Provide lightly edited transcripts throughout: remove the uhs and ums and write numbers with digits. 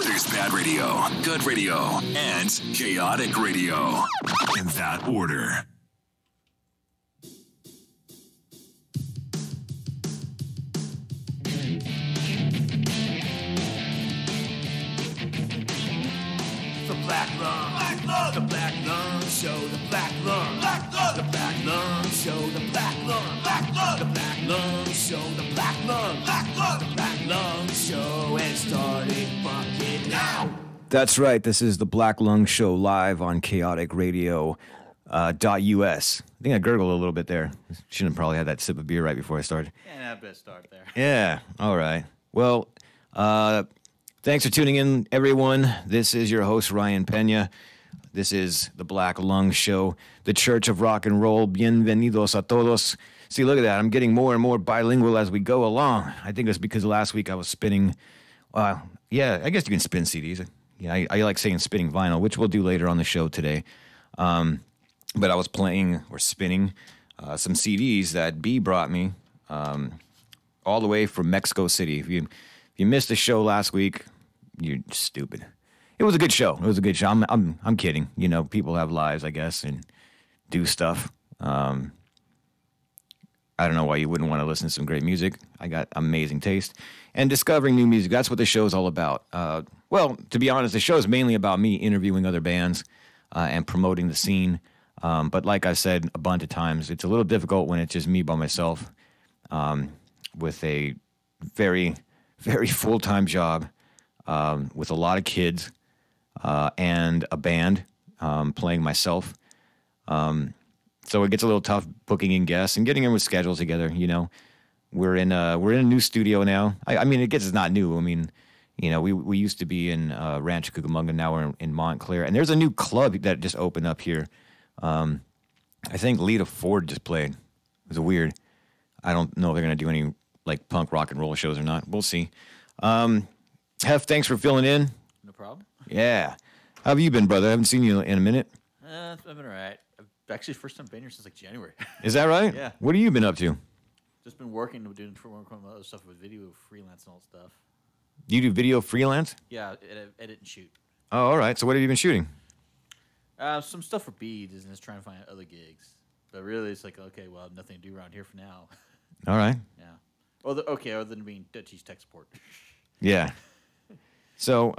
There's bad radio, good radio, and chaotic radio. In that order. The Black Lung, the Black Lung Show, the Black Lung, the Black Lung Show, the Black Lung, the Black Lung Show, the Black Lung, the Black Lung Show, and starting fucking now. That's right. This is the Black Lung Show live on Chaotic Radio. .us. I think I gurgled a little bit there. Shouldn't have probably had that sip of beer right before I started. Yeah, a bit start there. Yeah. All right. Well, thanks for tuning in, everyone. This is your host, Ryan Pena. This is the Black Lung Show, the Church of Rock and Roll. Bienvenidos a todos. See, look at that. I'm getting more and more bilingual as we go along. I think it's because last week I was spinning. Yeah, I guess you can spin CDs. Yeah, I like saying spinning vinyl, which we'll do later on the show today. But I was playing or spinning some CDs that B brought me all the way from Mexico City. If you missed the show last week, you're stupid. It was a good show. It was a good show. I'm kidding. You know, people have lives, I guess, and do stuff. I don't know why you wouldn't want to listen to some great music. I got amazing taste. And discovering new music, that's what the show's all about. Well, to be honest, the show is mainly about me interviewing other bands and promoting the scene. But like I've said a bunch of times, it's a little difficult when it's just me by myself with a very, very full-time job with a lot of kids and a band playing myself. So it gets a little tough booking in guests and getting in with schedules together. You know, we're in a new studio now. I mean, it's not new. I mean, you know, we used to be in Rancho Cucamonga. Now we're in Montclair, and there's a new club that just opened up here. I think Lita Ford just played. It was weird. I don't know if they're gonna do any like punk rock and roll shows or not. We'll see. Hef, thanks for filling in. No problem. Yeah. How have you been, brother? I haven't seen you in a minute. I've been all right. I've actually first time been here since like January. Is that right? Yeah. What have you been up to? Just been working on other stuff with video, freelance, and all that stuff. You do video freelance? Yeah, edit and shoot. Oh, all right. So what have you been shooting? Some stuff for beads and just trying to find other gigs. But really, it's like, okay, well, I have nothing to do around here for now. All right. Yeah. Other than being Dutchie's tech support. Yeah. So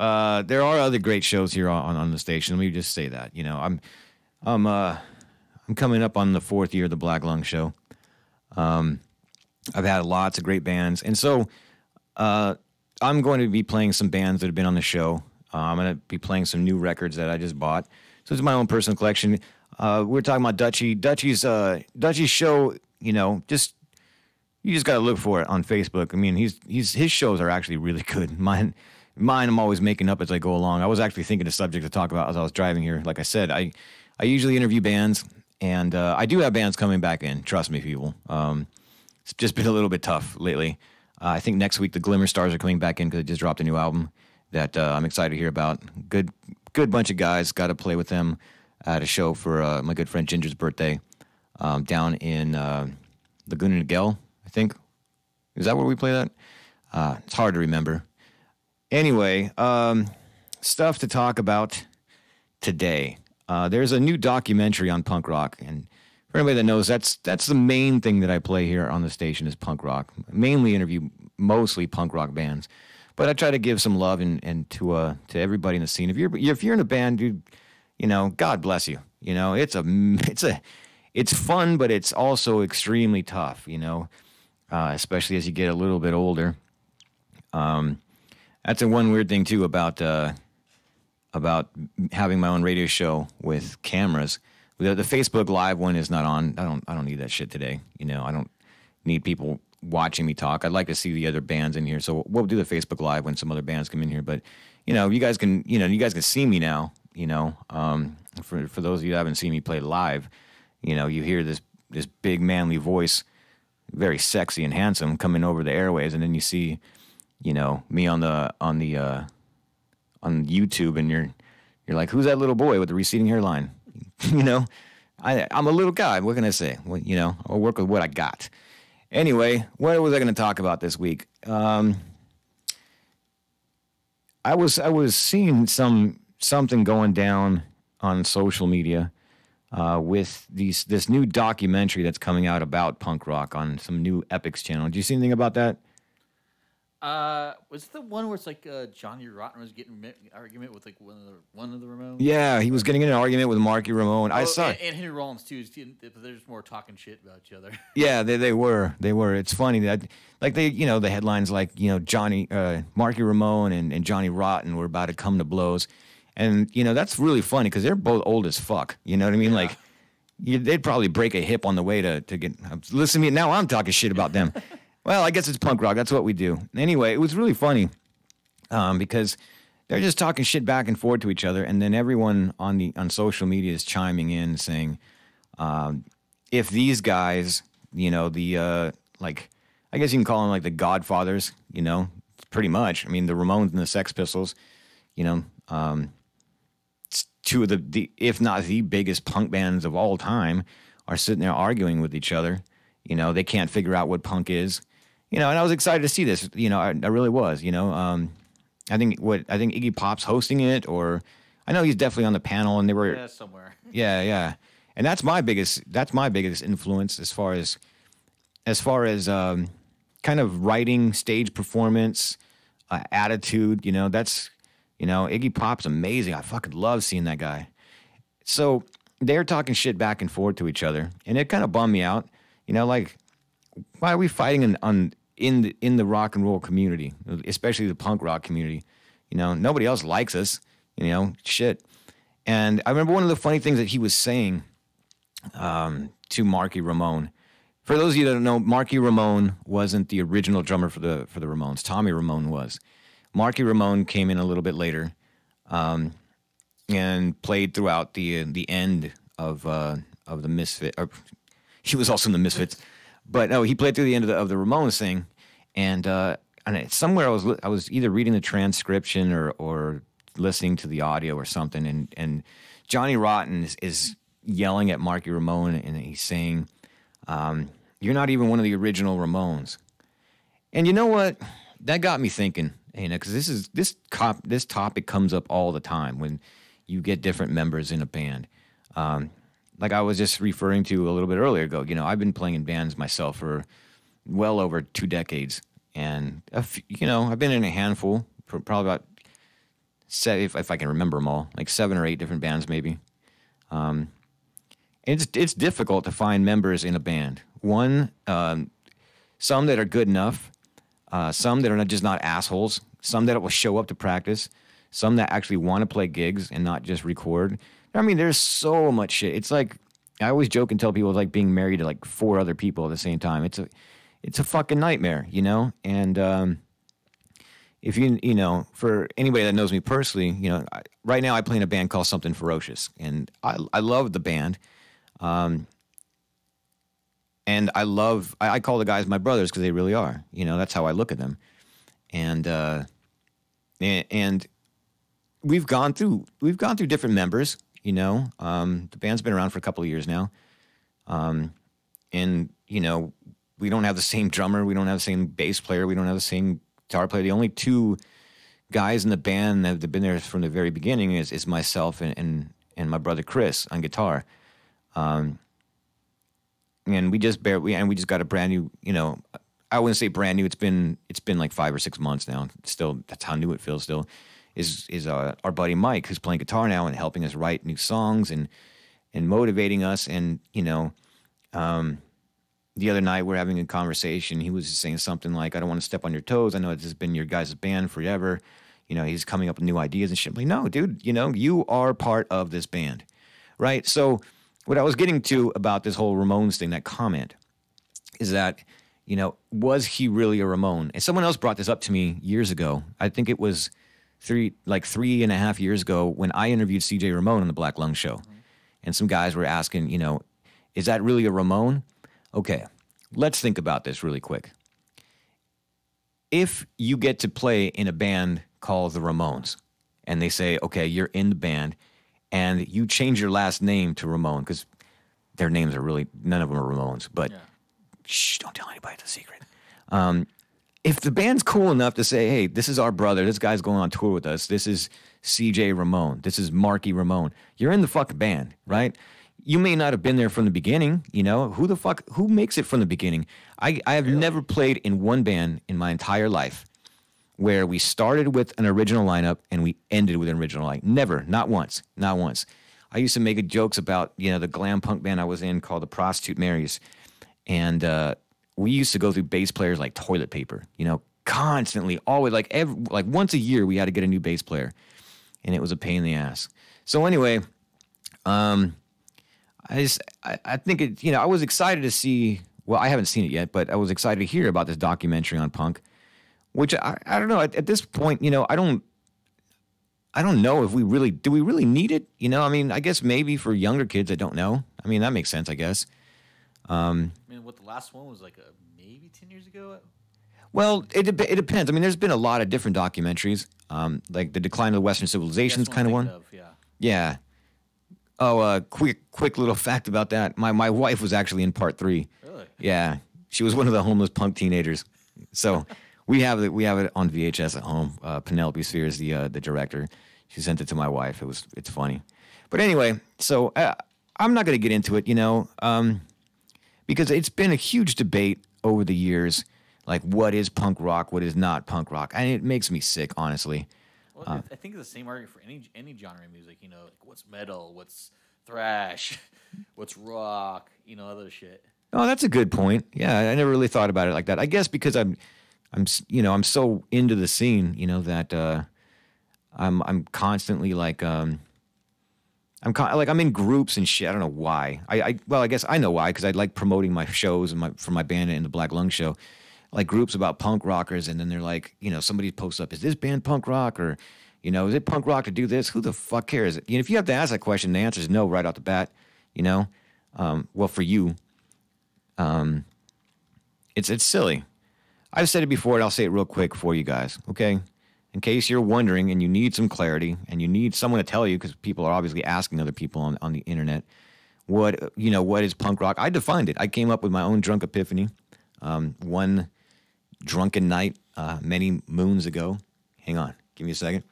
there are other great shows here on the station. Let me just say that. You know, I'm coming up on the 4th year of the Black Lung Show. I've had lots of great bands, and so I'm going to be playing some bands that have been on the show. I'm going to be playing some new records that I just bought. So it's my own personal collection. We're talking about Dutchie. Dutchie's show. You know, you just got to look for it on Facebook. I mean, his shows are actually really good. Mine, I'm always making up as I go along. I was actually thinking of subject to talk about as I was driving here. Like I said, I usually interview bands, and I do have bands coming back in. Trust me, people. It's just been a little bit tough lately. I think next week the Glimmer Stars are coming back in because they just dropped a new album that I'm excited to hear about. Good bunch of guys. Got to play with them at a show for my good friend Ginger's birthday down in Laguna Niguel, I think. Is that where we play that? It's hard to remember. Anyway, stuff to talk about today. There's a new documentary on punk rock, and for anybody that knows, that's the main thing that I play here on the station is punk rock. Mainly interview mostly punk rock bands, but I try to give some love and to everybody in the scene. If you're in a band, dude, you know, God bless you. You know, it's fun, but it's also extremely tough. You know, especially as you get a little bit older. That's a one weird thing too about having my own radio show with cameras. The Facebook Live one is not on. I don't need that shit today. You know, I don't need people watching me talk. I'd like to see the other bands in here. So we'll do the Facebook Live when some other bands come in here. But you know, you guys can see me now. You know, for those of you that haven't seen me play live, you know, you hear this big manly voice, very sexy and handsome, coming over the airways, and then you see, you know, me on YouTube, and you're like, who's that little boy with the receding hairline? You know, I'm a little guy. What can I say? Well, you know, I'll work with what I got. Anyway, what was I going to talk about this week? I was seeing something going down on social media with this new documentary that's coming out about punk rock on some new Epics channel. Did you see anything about that? Was it the one where it's like Johnny Rotten was getting an argument with like one of the Ramones? Yeah, he was getting in an argument with Marky Ramone. I saw and Henry Rollins too. They're just more talking shit about each other. Yeah, they were. It's funny that like the headlines like Johnny Marky Ramone and Johnny Rotten were about to come to blows, and that's really funny because they're both old as fuck. You know what I mean? Yeah. Like they'd probably break a hip on the way to get. Listen to me now. I'm talking shit about them. Well, I guess it's punk rock. That's what we do. Anyway, it was really funny because they're just talking shit back and forth to each other, and then everyone on social media is chiming in saying, if these guys, like I guess you can call them like the Godfathers, pretty much. I mean, the Ramones and the Sex Pistols, two of the if not the biggest punk bands of all time, are sitting there arguing with each other. They can't figure out what punk is. And I was excited to see this. I really was. I think Iggy Pop's hosting it, or I know he's definitely on the panel, and they were somewhere. Yeah, and that's my biggest influence as far as kind of writing, stage performance, attitude. That's Iggy Pop's amazing. I fucking love seeing that guy. So they're talking shit back and forth to each other, and it kind of bummed me out. Like, why are we fighting in the rock and roll community, especially the punk rock community? Nobody else likes us. Shit. And I remember one of the funny things that he was saying to Marky Ramone. For those of you that don't know, Marky Ramone wasn't the original drummer for the Ramones. Tommy Ramone was. Marky Ramone came in a little bit later, and played throughout the end of the Misfits. He was also in the Misfits, but no, he played through the end of the Ramones thing, and somewhere I was either reading the transcription or listening to the audio or something, and Johnny Rotten is yelling at Marky Ramone, and he's saying, "You're not even one of the original Ramones." And you know what? That got me thinking, because this topic comes up all the time when you get different members in a band. Like I was just referring to a little bit earlier ago, I've been playing in bands myself for well over 2 decades, and I've been in a handful for probably about if I can remember them all, like 7 or 8 different bands maybe. It's difficult to find members in a band. One, some that are good enough, some that are just not assholes, some that will show up to practice, some that actually want to play gigs and not just record. I mean, there's so much shit. It's like, I always joke and tell people it's like being married to like 4 other people at the same time. It's a fucking nightmare, And if for anybody that knows me personally, right now I play in a band called Something Ferocious, and I love the band. And I call the guys my brothers because they really are. That's how I look at them. And we've gone through different members. The band's been around for a couple of years now. And we don't have the same drummer, we don't have the same bass player, we don't have the same guitar player. The only 2 guys in the band that have been there from the very beginning is myself and my brother Chris on guitar. And we just got a brand new, I wouldn't say brand new. It's been like 5 or 6 months now. Still, that's how new it feels. Still, is our buddy Mike, who's playing guitar now and helping us write new songs and motivating us. And the other night we're having a conversation. He was saying something like, "I don't want to step on your toes. I know this has been your guys' band forever. He's coming up with new ideas and shit." I'm like, "No, dude. You are part of this band, right?" So what I was getting to about this whole Ramones thing, that comment, is that, was he really a Ramone? And someone else brought this up to me years ago. I think it was 3.5 years ago when I interviewed CJ Ramone on the Black Lung Show. Mm-hmm. And some guys were asking, is that really a Ramone? Okay, let's think about this really quick. If you get to play in a band called the Ramones, and they say, okay, you're in the band, and you change your last name to Ramone, because their names are really, none of them are Ramones, but shh, don't tell anybody, it's a secret. if the band's cool enough to say, hey, this is our brother, this guy's going on tour with us, this is CJ Ramone, this is Marky Ramone, you're in the fucking band, right? You may not have been there from the beginning, you know? Who makes it from the beginning? I have never played in one band in my entire life where we started with an original lineup and we ended with an original lineup. Never, not once. I used to make jokes about, you know, the glam punk band I was in called the Prostitute Marys. And we used to go through bass players like toilet paper, you know, constantly, always, like once a year we had to get a new bass player. And it was a pain in the ass. So anyway, I think it, you know, I was excited to see, well, I haven't seen it yet, but I was excited to hear about this documentary on punk, which I don't know, at this point, you know, I don't know if do we really need it? You know, I mean, I guess maybe for younger kids, I don't know. I mean, that makes sense, I guess. I mean, what the last one was like maybe 10 years ago? Well, it depends. I mean, there's been a lot of different documentaries, like the Decline of the Western Civilizations kind of one. Yeah. Oh, quick little fact about that. My wife was actually in part 3. Really? Yeah. She was one of the homeless punk teenagers. So we have it on VHS at home. Penelope Sphere is the director. She sent it to my wife. It's funny. But anyway, so I'm not going to get into it, you know, because it's been a huge debate over the years, like what is punk rock, what is not punk rock. And it makes me sick, honestly. Well, I think it's the same argument for any genre of music, you know, like what's metal, what's thrash, what's rock, you know, other shit. Oh, that's a good point. Yeah, I never really thought about it like that. I guess because I'm so into the scene, you know, that I'm constantly like I'm in groups and shit. I don't know why. Well, I guess I know why, because I like promoting my shows and for my band and the Black Lung Show, like groups about punk rockers, and then they're like, you know, somebody posts up, is this band punk rock, or, you know, is it punk rock to do this? Who the fuck cares? You know, if you have to ask that question, the answer is no right off the bat. You know, well, for you, it's silly. I've said it before, and I'll say it real quick for you guys. Okay. In case you're wondering and you need some clarity and you need someone to tell you, because people are obviously asking other people on the internet, what is punk rock? I defined it. I came up with my own drunk epiphany one drunken night many moons ago. Hang on. Give me a second.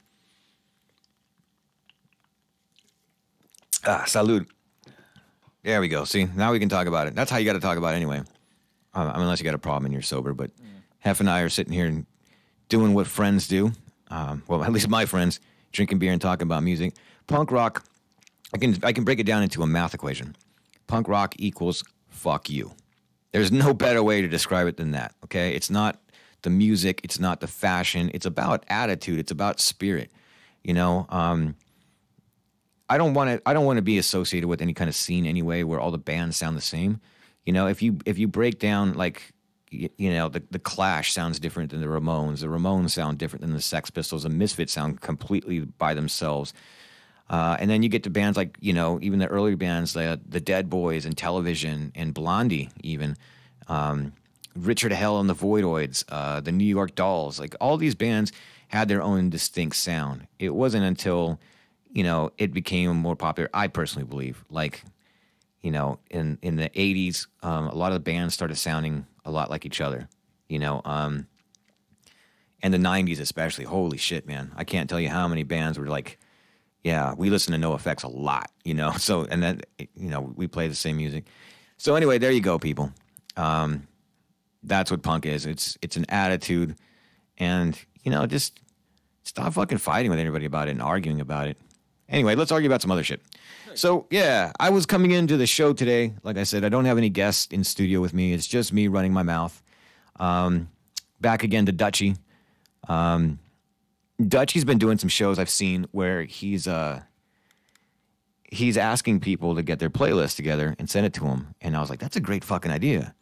Salud. There we go. See, now we can talk about it. That's how you got to talk about it anyway. Unless you got a problem and you're sober. But Hef and I are sitting here and doing what friends do. Well, at least my friends, drinking beer and talking about music. Punk rock, I can break it down into a math equation. Punk rock equals fuck you. There's no better way to describe it than that, okay? It's not the music, it's not the fashion, it's about attitude, it's about spirit. You know, I don't want to be associated with any kind of scene anyway where all the bands sound the same. You know, if you break down, like, you know, the Clash sounds different than the Ramones. The Ramones sound different than the Sex Pistols. The Misfits sound completely by themselves. And then you get to bands like, you know, even the earlier bands, the Dead Boys and Television and Blondie even, Richard Hell and the Voidoids, the New York Dolls. Like, all these bands had their own distinct sound. It wasn't until, you know, it became more popular, I personally believe, like, you know, in the 80s, a lot of the bands started sounding a lot like each other, you know, and the 90s especially. Holy shit, man. I can't tell you how many bands were like, yeah, we listen to NoFX a lot, you know, so, and then, you know, we play the same music. So anyway, there you go, people. That's what punk is. It's an attitude, and, you know, just stop fucking fighting with anybody about it and arguing about it. Anyway, let's argue about some other shit. So, yeah, I was coming into the show today. Like I said, I don't have any guests in studio with me. It's just me running my mouth. Back again to Dutchie. Dutchie's been doing some shows I've seen where he's asking people to get their playlist together and send it to him. And I was like, that's a great fucking idea.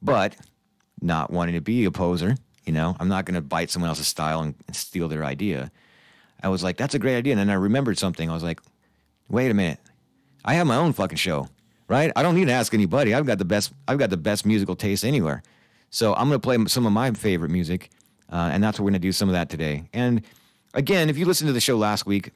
But not wanting to be a poser, you know, I'm not going to bite someone else's style and steal their idea. I was like, that's a great idea. And then I remembered something. I was like, wait a minute. I have my own fucking show, right? I don't need to ask anybody. I've got the best musical taste anywhere. So I'm going to play some of my favorite music, and that's what we're going to do some of that today. And again, if you listened to the show last week,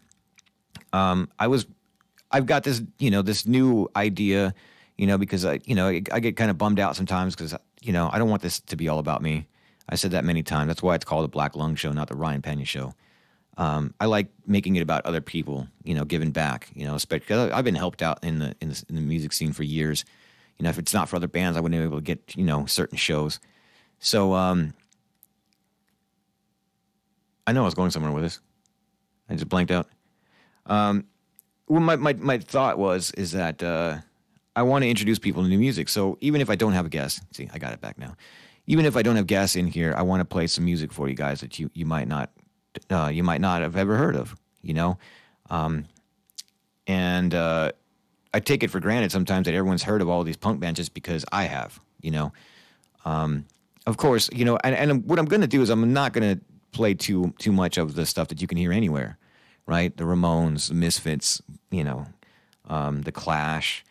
I've got this, you know, this new idea, you know, because I get kind of bummed out sometimes because, you know, I don't want this to be all about me. I said that many times. That's why it's called the Black Lung Show, not the Ryan Pena Show. I like making it about other people, giving back, especially because I've been helped out in the music scene for years. If it's not for other bands, I wouldn't be able to get, certain shows. So, I know I was going somewhere with this. I just blanked out. Well, my thought is that I want to introduce people to new music. So even if I don't have a guest, see, I got it back now. Even if I don't have guests in here, I want to play some music for you guys that you might not have ever heard of, and I take it for granted sometimes that everyone's heard of all these punk bands just because I have, Of course, and what I'm going to do is I'm not going to play too much of the stuff that you can hear anywhere, right? The Ramones, the Misfits, the Clash,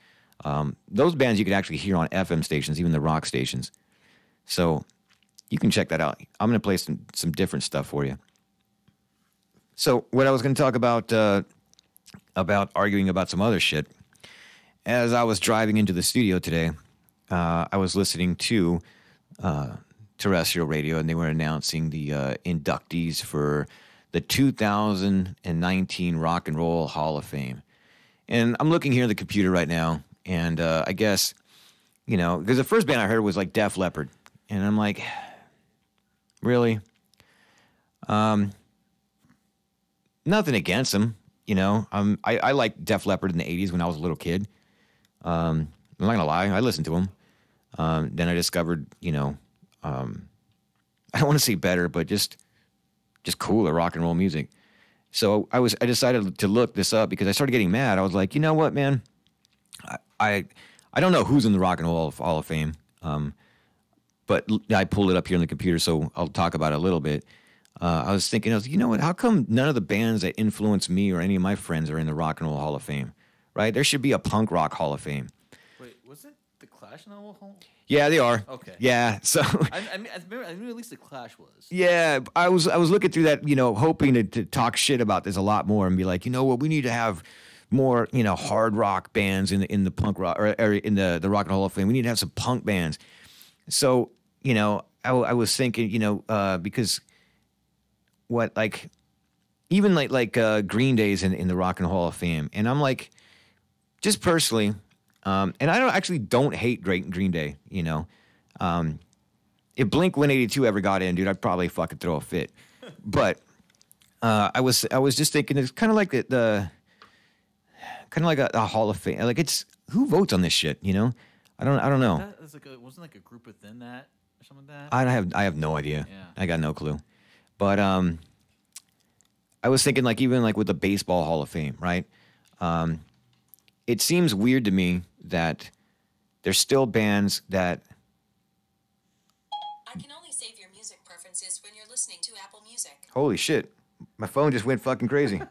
those bands you could actually hear on FM stations, even the rock stations. So you can check that out. I'm going to play some different stuff for you. So what I was going to talk about arguing about some other shit, as I was driving into the studio today, I was listening to terrestrial radio, and they were announcing the inductees for the 2019 Rock and Roll Hall of Fame. And I'm looking here at the computer right now, and I guess, because the first band I heard was like Def Leppard, and I'm like, really? Nothing against them, I liked Def Leppard in the 80s when I was a little kid. I'm not going to lie, I listened to them. Then I discovered, I don't want to say better, but just cooler rock and roll music. So I decided to look this up because I started getting mad. I was like, you know what, man? I don't know who's in the Rock and Roll Hall of Fame, but I pulled it up here on the computer, so I'll talk about it a little bit. I was thinking, you know what? How come none of the bands that influenced me or any of my friends are in the Rock and Roll Hall of Fame? Right? There should be a punk rock Hall of Fame. Wait, was it the Clash in the Hall? Yeah, they are. Okay. Yeah, so I knew at least the Clash was. Yeah, I was looking through that, hoping to talk shit about this a lot more and be like, you know what, we need to have more, hard rock bands in the punk rock or in the Rock and Roll Hall of Fame. We need to have some punk bands. So, I was thinking, because what even Green Day's in the Rock and Roll Hall of Fame, and I'm like, just personally. And I don't hate Green Day, If Blink-182 ever got in, dude, I'd probably fucking throw a fit. But I was just thinking it's kind of like a Hall of Fame. Like, it's who votes on this shit, I don't know. Wasn't like a group within that or something like that? I have no idea. Yeah. I got no clue. But I was thinking even with the Baseball Hall of Fame, right? It seems weird to me that there's still bands that... I can only save your music preferences when you're listening to Apple Music. Holy shit. My phone just went fucking crazy.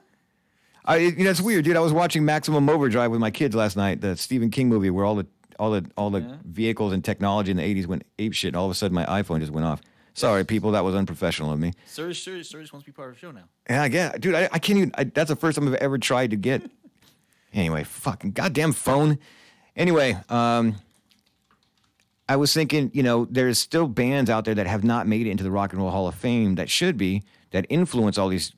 It's weird, dude. I was watching Maximum Overdrive with my kids last night, the Stephen King movie where all the vehicles and technology in the 80s went apeshit, and all of a sudden my iPhone just went off. Sorry, people, that was unprofessional of me. Serge wants to be part of the show now. Yeah, dude, I can't even... that's the first time I've ever tried to get... Anyway, fucking goddamn phone. Anyway, I was thinking, there's still bands out there that have not made it into the Rock and Roll Hall of Fame that should be, that influence all these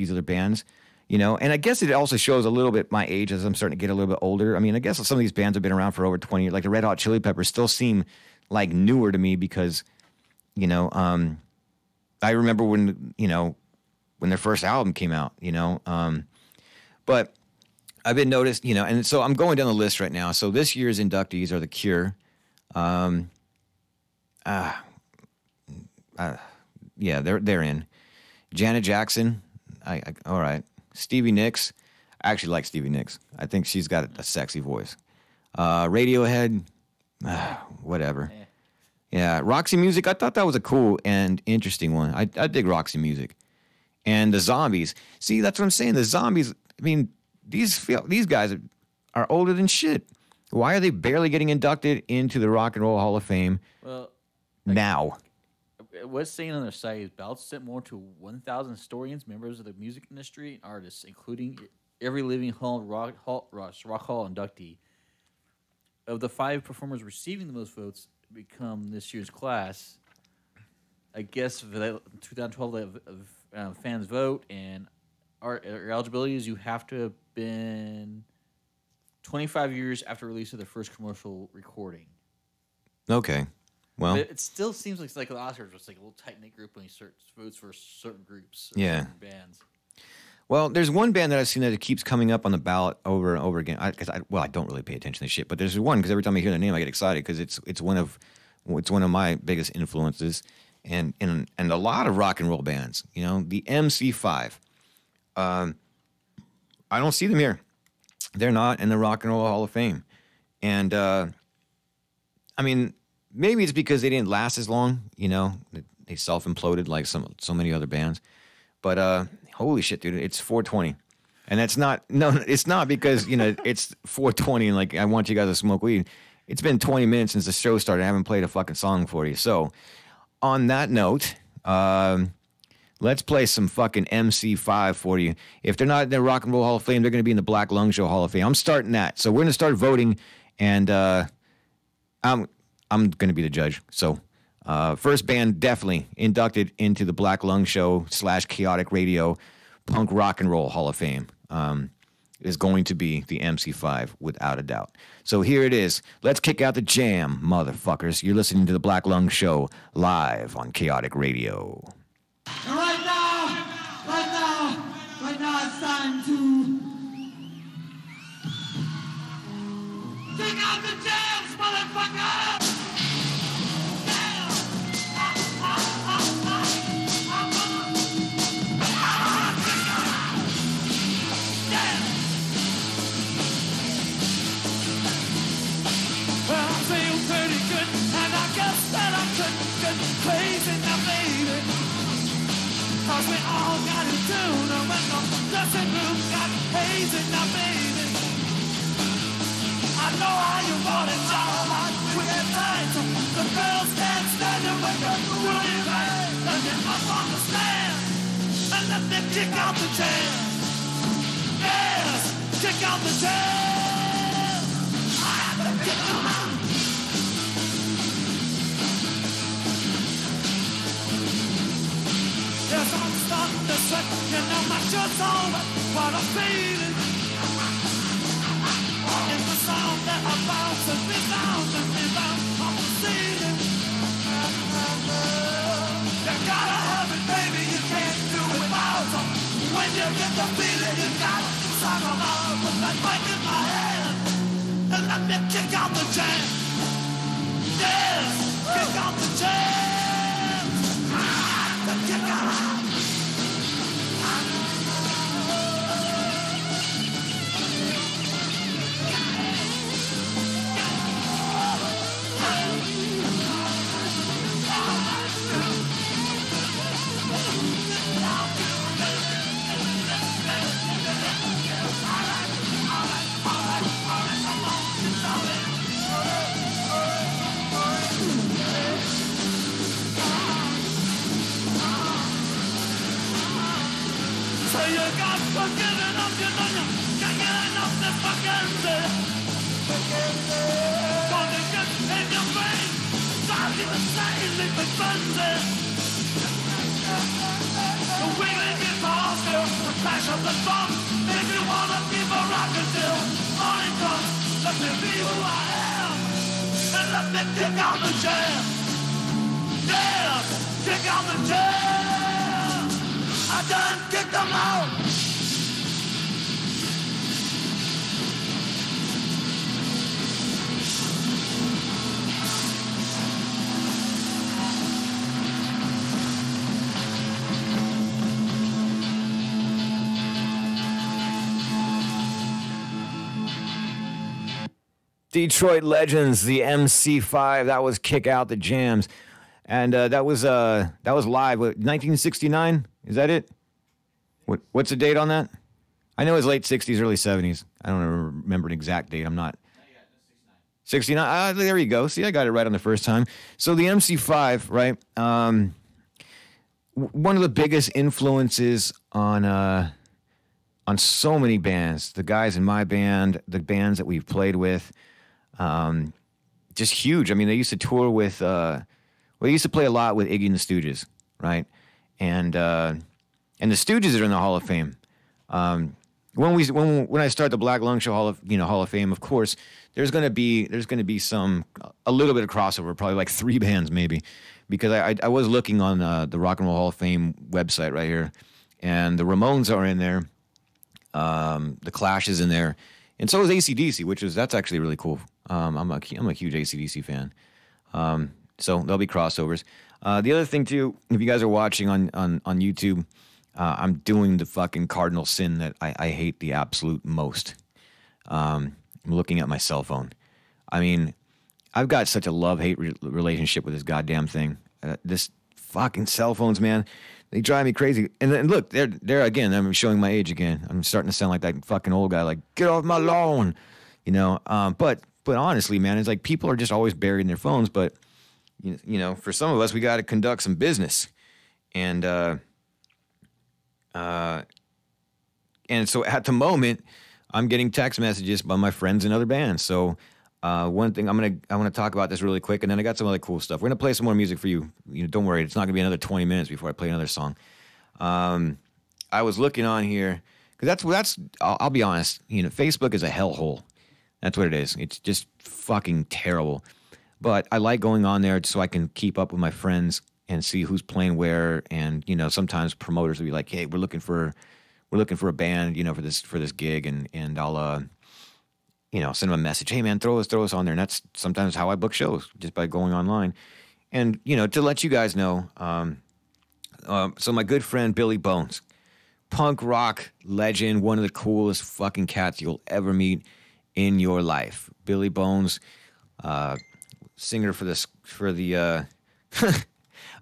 other bands, and I guess it also shows a little bit my age as I'm starting to get a little bit older. I mean, I guess some of these bands have been around for over 20 years. Like the Red Hot Chili Peppers still seem like newer to me because, I remember when their first album came out, but I've been noticed, and so I'm going down the list right now. So this year's inductees are The Cure. Yeah, they're in. Janet Jackson. All right. Stevie Nicks. I actually like Stevie Nicks. I think she's got a sexy voice. Radiohead. Whatever. Yeah. Roxy Music. I thought that was a cool and interesting one. I dig Roxy Music. And the Zombies. See, that's what I'm saying. The Zombies, I mean... These guys are older than shit. Why are they barely getting inducted into the Rock and Roll Hall of Fame now? What's saying on their site is ballots sent more to 1,000 historians, members of the music industry, and artists, including every living Rock Hall inductee. Of the 5 performers receiving the most votes to become this year's class, I guess for the 2012 fans vote, and our eligibility is you have to have been 25 years after release of the first commercial recording. Okay. Well, But it still seems like the Oscars was like a little tight knit group when you search votes for certain groups, Yeah. certain bands. well, there's one band that I've seen that it keeps coming up on the ballot over and over again. I don't really pay attention to shit, but there's one because every time I hear the name, I get excited because it's one of my biggest influences, and a lot of rock and roll bands. You know, the MC5. I don't see them here. They're not in the Rock and Roll Hall of Fame, and I mean, maybe it's because they didn't last as long. You know, they self-imploded like so many other bands. But holy shit, dude, it's 4:20, and it's not because it's 4:20 and like I want you guys to smoke weed. It's been 20 minutes since the show started. I haven't played a fucking song for you. So, on that note, let's play some fucking MC5 for you. If they're not in the Rock and Roll Hall of Fame, they're going to be in the Black Lung Show Hall of Fame. I'm starting that. So we're going to start voting, and I'm going to be the judge. So first band definitely inducted into the Black Lung Show / Kaotic Radio Punk Rock and Roll Hall of Fame is going to be the MC5 without a doubt. So here it is. Let's kick out the jam, motherfuckers. You're listening to the Black Lung Show live on Kaotic Radio. And right now it's time to kick out the jams, motherfucker! Well, I feel pretty good, and I guess that I couldn't get crazy now, baby. 'Cause we all got it tuned, and when the dressing room got hazy now, baby. I know how you want it, y'all. We get tight, the girls can't stand it when you're doing it right. And you must understand, and let me kick out the jam. Yes, kick out the jam. I have to kick them out. Yes, I'm starting to sweat, you know my shirt's all wet, what I'm feeling. It's the sound that I bounce and rebound off the ceiling. You gotta have it, baby, you can't do it without it. When you get the feeling, you gotta sound them out with that mic in my hand. And let me kick out the jam. Yes, kick out the jam. Kick out. So you got fucking enough, you know you can't get enough this fucking day. Gonna get in your brain, drive you insane, leave it frenzy. The wiggling guitar still, the clash of the drums, make me wanna keep a rockin' till morning comes. Let me be who I am, and let me kick out the jam. Yeah, kick out the jam. I done kicked them out. Detroit Legends, the MC5. That was Kick Out the Jams, and that was live. 1969. Is that it? What's the date on that? I know it's late 60s, early 70s. I don't remember an exact date. I'm not. 69. There you go. See, I got it right on the first time. So the MC5, right? One of the biggest influences on so many bands. The guys in my band, the bands that we've played with, just huge. I mean, they used to tour with Well, they used to play a lot with Iggy and the Stooges, right? And the Stooges are in the Hall of Fame. When I start the Black Lung Show Hall of Fame, of course, there's gonna be a little bit of crossover, probably like 3 bands maybe, because I was looking on the Rock and Roll Hall of Fame website right here, and the Ramones are in there, the Clash is in there, and so is AC/DC, that's actually really cool. I'm a huge AC/DC fan, so there'll be crossovers. The other thing too, if you guys are watching on YouTube. I'm doing the fucking cardinal sin that I hate the absolute most. I'm looking at my cell phone. I mean, I've got such a love-hate relationship with this goddamn thing. This fucking cell phones, man, they drive me crazy. And look, they're again. I'm showing my age again. I'm starting to sound like that fucking old guy. Like, get off my lawn, you know. But honestly, man, it's like people are just always buried in their phones. But you know, for some of us, we got to conduct some business, and so at the moment, I'm getting text messages by my friends in other bands. So one thing I want to talk about this really quick, and then I got some other cool stuff. We're gonna play some more music for you. Don't worry, it's not gonna be another 20 minutes before I play another song. I was looking on here because that's I'll be honest. Facebook is a hellhole. That's what it is. It's just fucking terrible. But I like going on there so I can keep up with my friends and see who's playing where, and sometimes promoters will be like, "Hey, we're looking for a band, for this gig," and I'll send them a message, "Hey man, throw us on there." And that's sometimes how I book shows, just by going online. And to let you guys know, so my good friend Billy Bones, punk rock legend, one of the coolest fucking cats you'll ever meet in your life. Billy Bones, singer for the.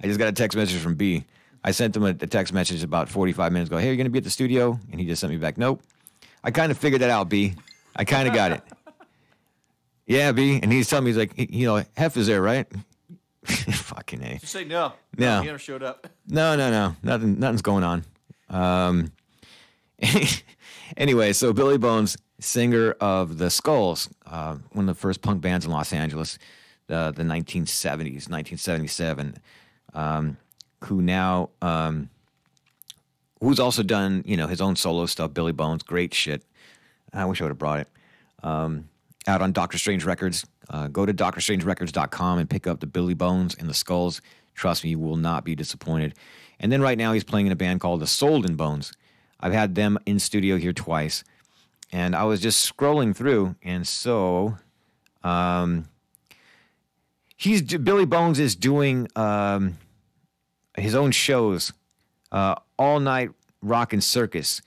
I just got a text message from B. I sent him a text message about 45 minutes ago. "Hey, are you going to be at the studio?" And he just sent me back, "Nope." I kind of figured that out, B. I kind of got it. "Yeah, B." And he's telling me, he's like, Hef is there, right? Fucking A. Just say no. No. He never showed up. No. Nothing's going on. Anyway, so Billy Bones, singer of the Skulls, one of the first punk bands in Los Angeles, the 1970s, 1977. Who's also done, his own solo stuff, Billy Bones, great shit. I wish I would have brought it. Out on Dr. Strange Records. Go to drstrangerecords.com and pick up the Billy Bones and the Skulls. Trust me, you will not be disappointed. And then right now he's playing in a band called the Solden Bones. I've had them in studio here twice. And I was just scrolling through, and so Billy Bones is doing his own shows, all night rock and circus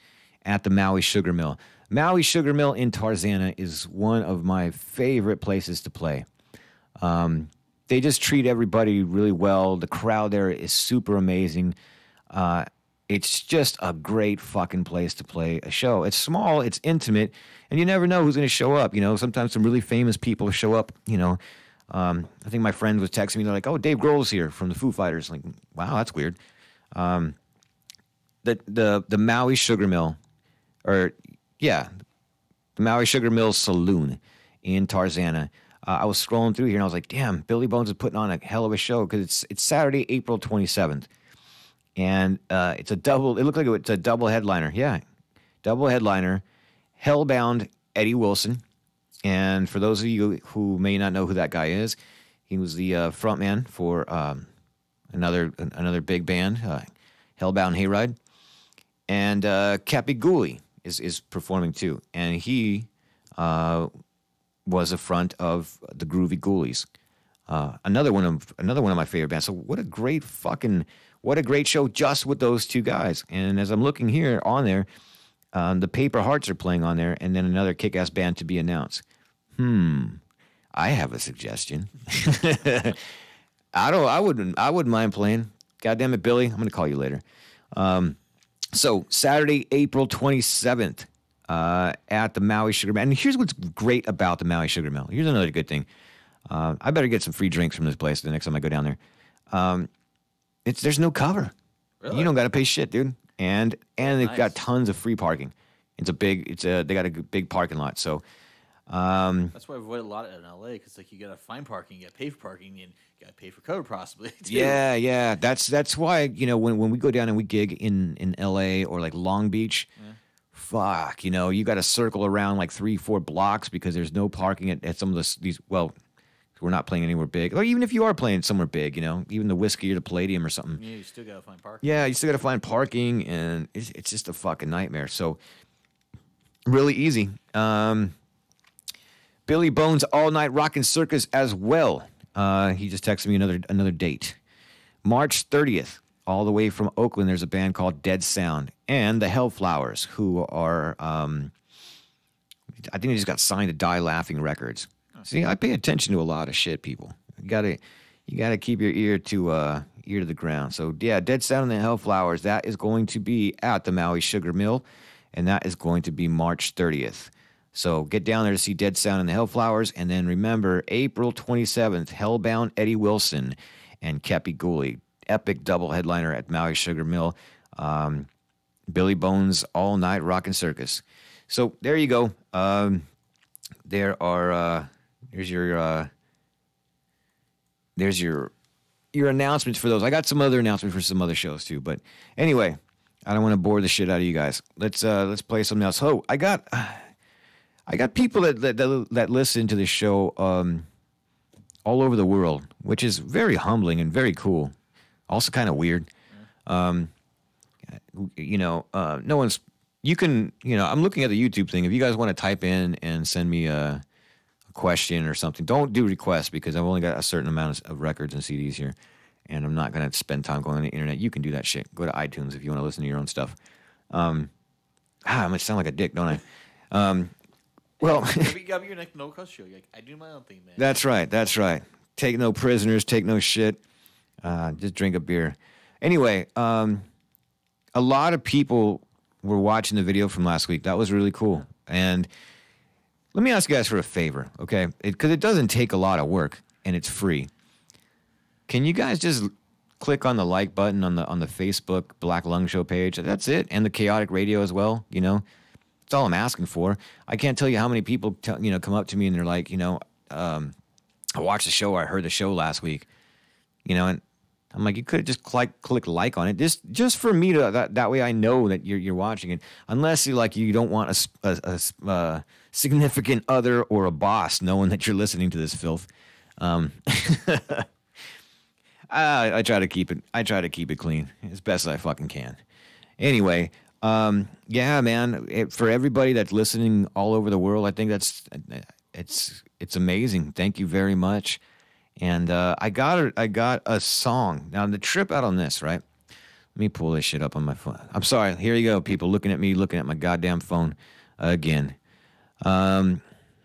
at the Maui Sugar Mill. Maui Sugar Mill in Tarzana is one of my favorite places to play. They just treat everybody really well. The crowd there is super amazing. It's just a great fucking place to play a show. It's small, it's intimate, and you never know who's going to show up. Sometimes some really famous people show up. I think my friend was texting me. They're like, "Oh, Dave Grohl's here from the Foo Fighters." Like, wow, that's weird. The Maui Sugar Mill, the Maui Sugar Mill Saloon in Tarzana. I was scrolling through here and I was like, "Damn, Billy Bones is putting on a hell of a show," because it's Saturday, April 27th, and it's a double. It looked like it's a double headliner. Yeah, double headliner. Hellbound Eddie Wilson. And for those of you who may not know who that guy is, he was the frontman for another big band, Hellbound Hayride. And Cappy Gooley is performing too, and he was a front of the Groovy Ghoulies, another one of my favorite bands. So what a great show just with those two guys. And as I'm looking here on there, the Paper Hearts are playing on there, and then another kick-ass band to be announced. I have a suggestion. I wouldn't mind playing. God damn it, Billy. I'm going to call you later. So Saturday, April 27th, at the Maui Sugar Mill. And here's what's great about the Maui Sugar Mill. Here's another good thing. I better get some free drinks from this place the next time I go down there. There's no cover. Really? You don't got to pay shit, dude. And they've Nice. got tons of free parking. They got a big parking lot. So That's why I avoid a lot in LA because like you gotta find parking, you gotta pay for parking, and you gotta pay for cover possibly. Too. Yeah. That's why, you know, when we go down and we gig in LA or like Long Beach, fuck, you know, you got to circle around like 3-4 blocks because there's no parking at some of these. Well, we're not playing anywhere big, or even if you are playing somewhere big, you know, even the Whiskey or the Palladium or something. Yeah, you still gotta find parking. Yeah, you still got to find parking, and it's just a fucking nightmare. So really easy. Billy Bones All Night Rockin' Circus as well. He just texted me another date. March 30th, all the way from Oakland, there's a band called Dead Sound and the Hellflowers, who are, I think they just got signed to Die Laughing Records. See, I pay attention to a lot of shit, people. You gotta keep your ear to the ground. So yeah, Dead Sound and the Hellflowers, that is going to be at the Maui Sugar Mill, and that is going to be March 30th. So get down there to see Dead Sound and the Hellflowers, and then remember, April 27th, Hellbound Eddie Wilson and Kepi Gooley, epic double headliner at Maui Sugar Mill. Billy Bones All Night Rockin' Circus. So there you go. There's your announcements for those. I got some other announcements for some other shows too, but anyway, I don't want to bore the shit out of you guys. Let's play something else. Oh, I got people that listen to this show all over the world, which is very humbling and very cool. Also kind of weird. No one's. You can, I'm looking at the YouTube thing. If you guys want to type in and send me a question or something, don't do requests because I've only got a certain amount of records and CDs here, and I'm not going to spend time going on the internet. You can do that shit. Go to iTunes if you want to listen to your own stuff. I might sound like a dick, don't I? Well, you got your no cost show. You're like, I do my own thing, man. That's right. Take no prisoners. Take no shit. Just drink a beer. Anyway, a lot of people were watching the video from last week. That was really cool. And let me ask you guys for a favor, okay? Because it doesn't take a lot of work, and it's free. Can you guys just click on the like button on the Facebook Black Lung Show page? That's it. And the Kaotic Radio as well, That's all I'm asking for. I can't tell you how many people come up to me and they're like, I watched the show or I heard the show last week, and I'm like, you could have just click like on it, just for me to that way I know that you're watching it. Unless you don't want a significant other or a boss knowing that you're listening to this filth. I try to keep it clean as best as I fucking can. Anyway. Yeah, man. For everybody that's listening all over the world, I think it's amazing. Thank you very much. And I got a song. Now the trip out on this, right? Let me pull this shit up on my phone. I'm sorry. Here you go, people looking at me, looking at my goddamn phone again.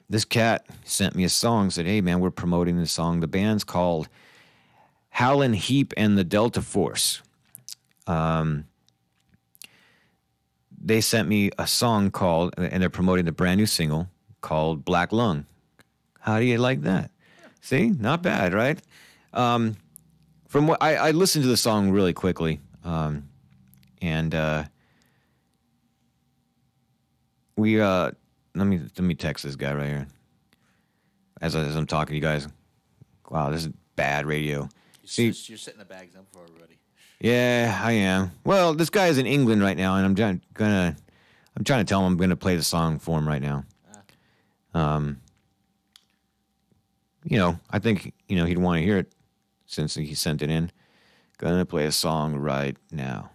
This cat sent me a song. Said, "Hey, man, we're promoting this song. The band's called Howlin' Heap and the Delta Force." They sent me a song called, and they're promoting the brand new single called Black Lung. How do you like that? See? Not bad, right? From what I listened to the song really quickly. And we let me text this guy right here. As I'm talking to you guys. Wow, this is bad radio. You're setting the bags up for everybody. Yeah, I am. Well, this guy is in England right now, and I'm trying to tell him I'm gonna play the song for him right now. I think he'd want to hear it since he sent it in. Gonna play a song right now.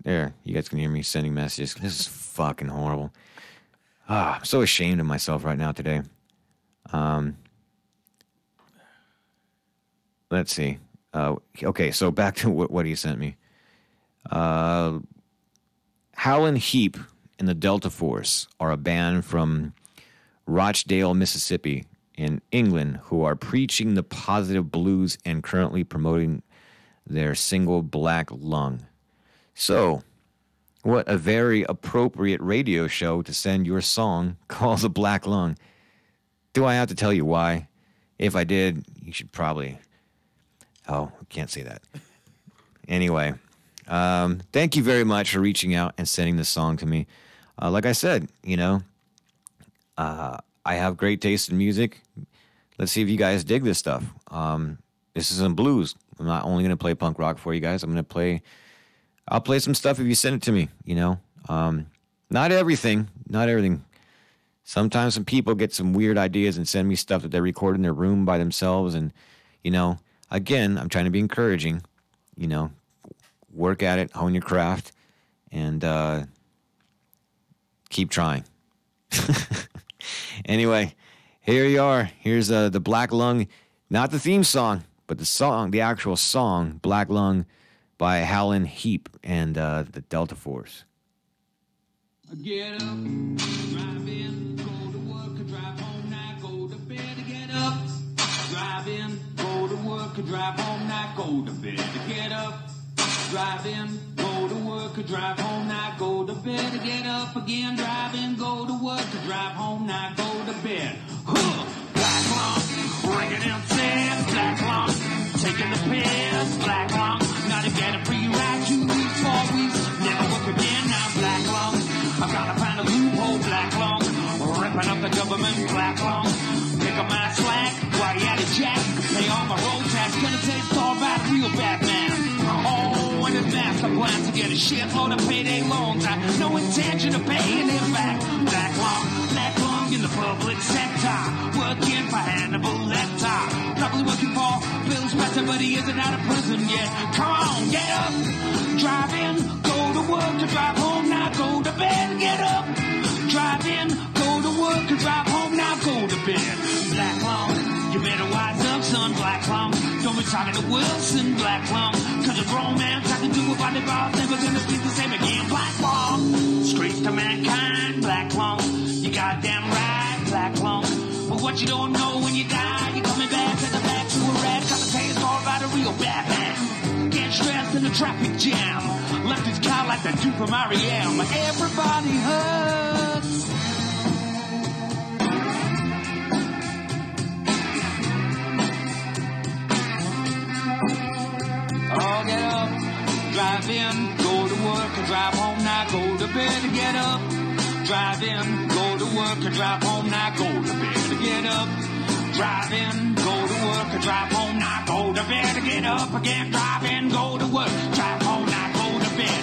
There, you guys can hear me sending messages. This is fucking horrible. I'm so ashamed of myself right now today. Let's see. Okay, so back to what he sent me. Howlin' Heap and the Delta Force are a band from Rochdale, Mississippi, in England, who are preaching the positive blues and currently promoting their single Black Lung. So, what a very appropriate radio show to send your song called The Black Lung. Do I have to tell you why? If I did, you should probably... Oh, I can't say that. Anyway, thank you very much for reaching out and sending this song to me. Like I said, I have great taste in music. Let's see if you guys dig this stuff. This is some blues. I'm not only going to play punk rock for you guys. I'll play some stuff if you send it to me, you know. Not everything. Sometimes some people get some weird ideas and send me stuff that they record in their room by themselves. And, you know, again, I'm trying to be encouraging, you know, work at it, hone your craft, and keep trying. Anyway, here you are. Here's the Black Lung, not the theme song, but the actual song, Black Lung by Howlin' Heap and the Delta Force. Get up, drive in, go to work, or drive home, now go to bed. Get up, drive in, go to work, or drive home, now go to bed. Get up, drive in, go to work, or drive home, now go to bed. Get up again, drive in, go to work, or drive home, now go to bed. Black lung, ringing in says black lung, taking the piss, black lung. Now to get a free ride, 2 weeks, 4 weeks, never work again. Now black lung. I'm gonna find a loophole, black lung, ripping up the government, black lung. Pick up my slack, while you at it, Jack. Pay all my road tax, gonna taste all about real Batman. Oh, and his master plans to get a shitload of payday loans. I no intention of paying him back. Black lung in the public sector, working for Hannibal Lecter. Probably working for Bill Spencer, but he isn't out of prison yet. Come on, get up, drive in, go to work, to drive home, now go to bed. Get up, drive in, go to work, to drive home, now go to bed. Black lung, you better wise up, son, black lung. Don't be talking to Wilson, black lung, cause a grown man talking to a body bar, never gonna be the same again. Black lung, streets to mankind, black lung, you goddamn right, black lung. But what you don't know when you die, you're coming back to the back to a rat. Gotta tell you it's all about a real Batman. Get stressed in the traffic jam, left his car like the dude from R.E.M. Everybody hurts. Oh, get up, drive in, go to work, and drive home, now go to bed. Get up, drive in, go to work, and drive home, now go to bed. Get up, drive in, go to work, and drive home, now go to bed. Get up again, drive in, go to work, drive home, now go to bed.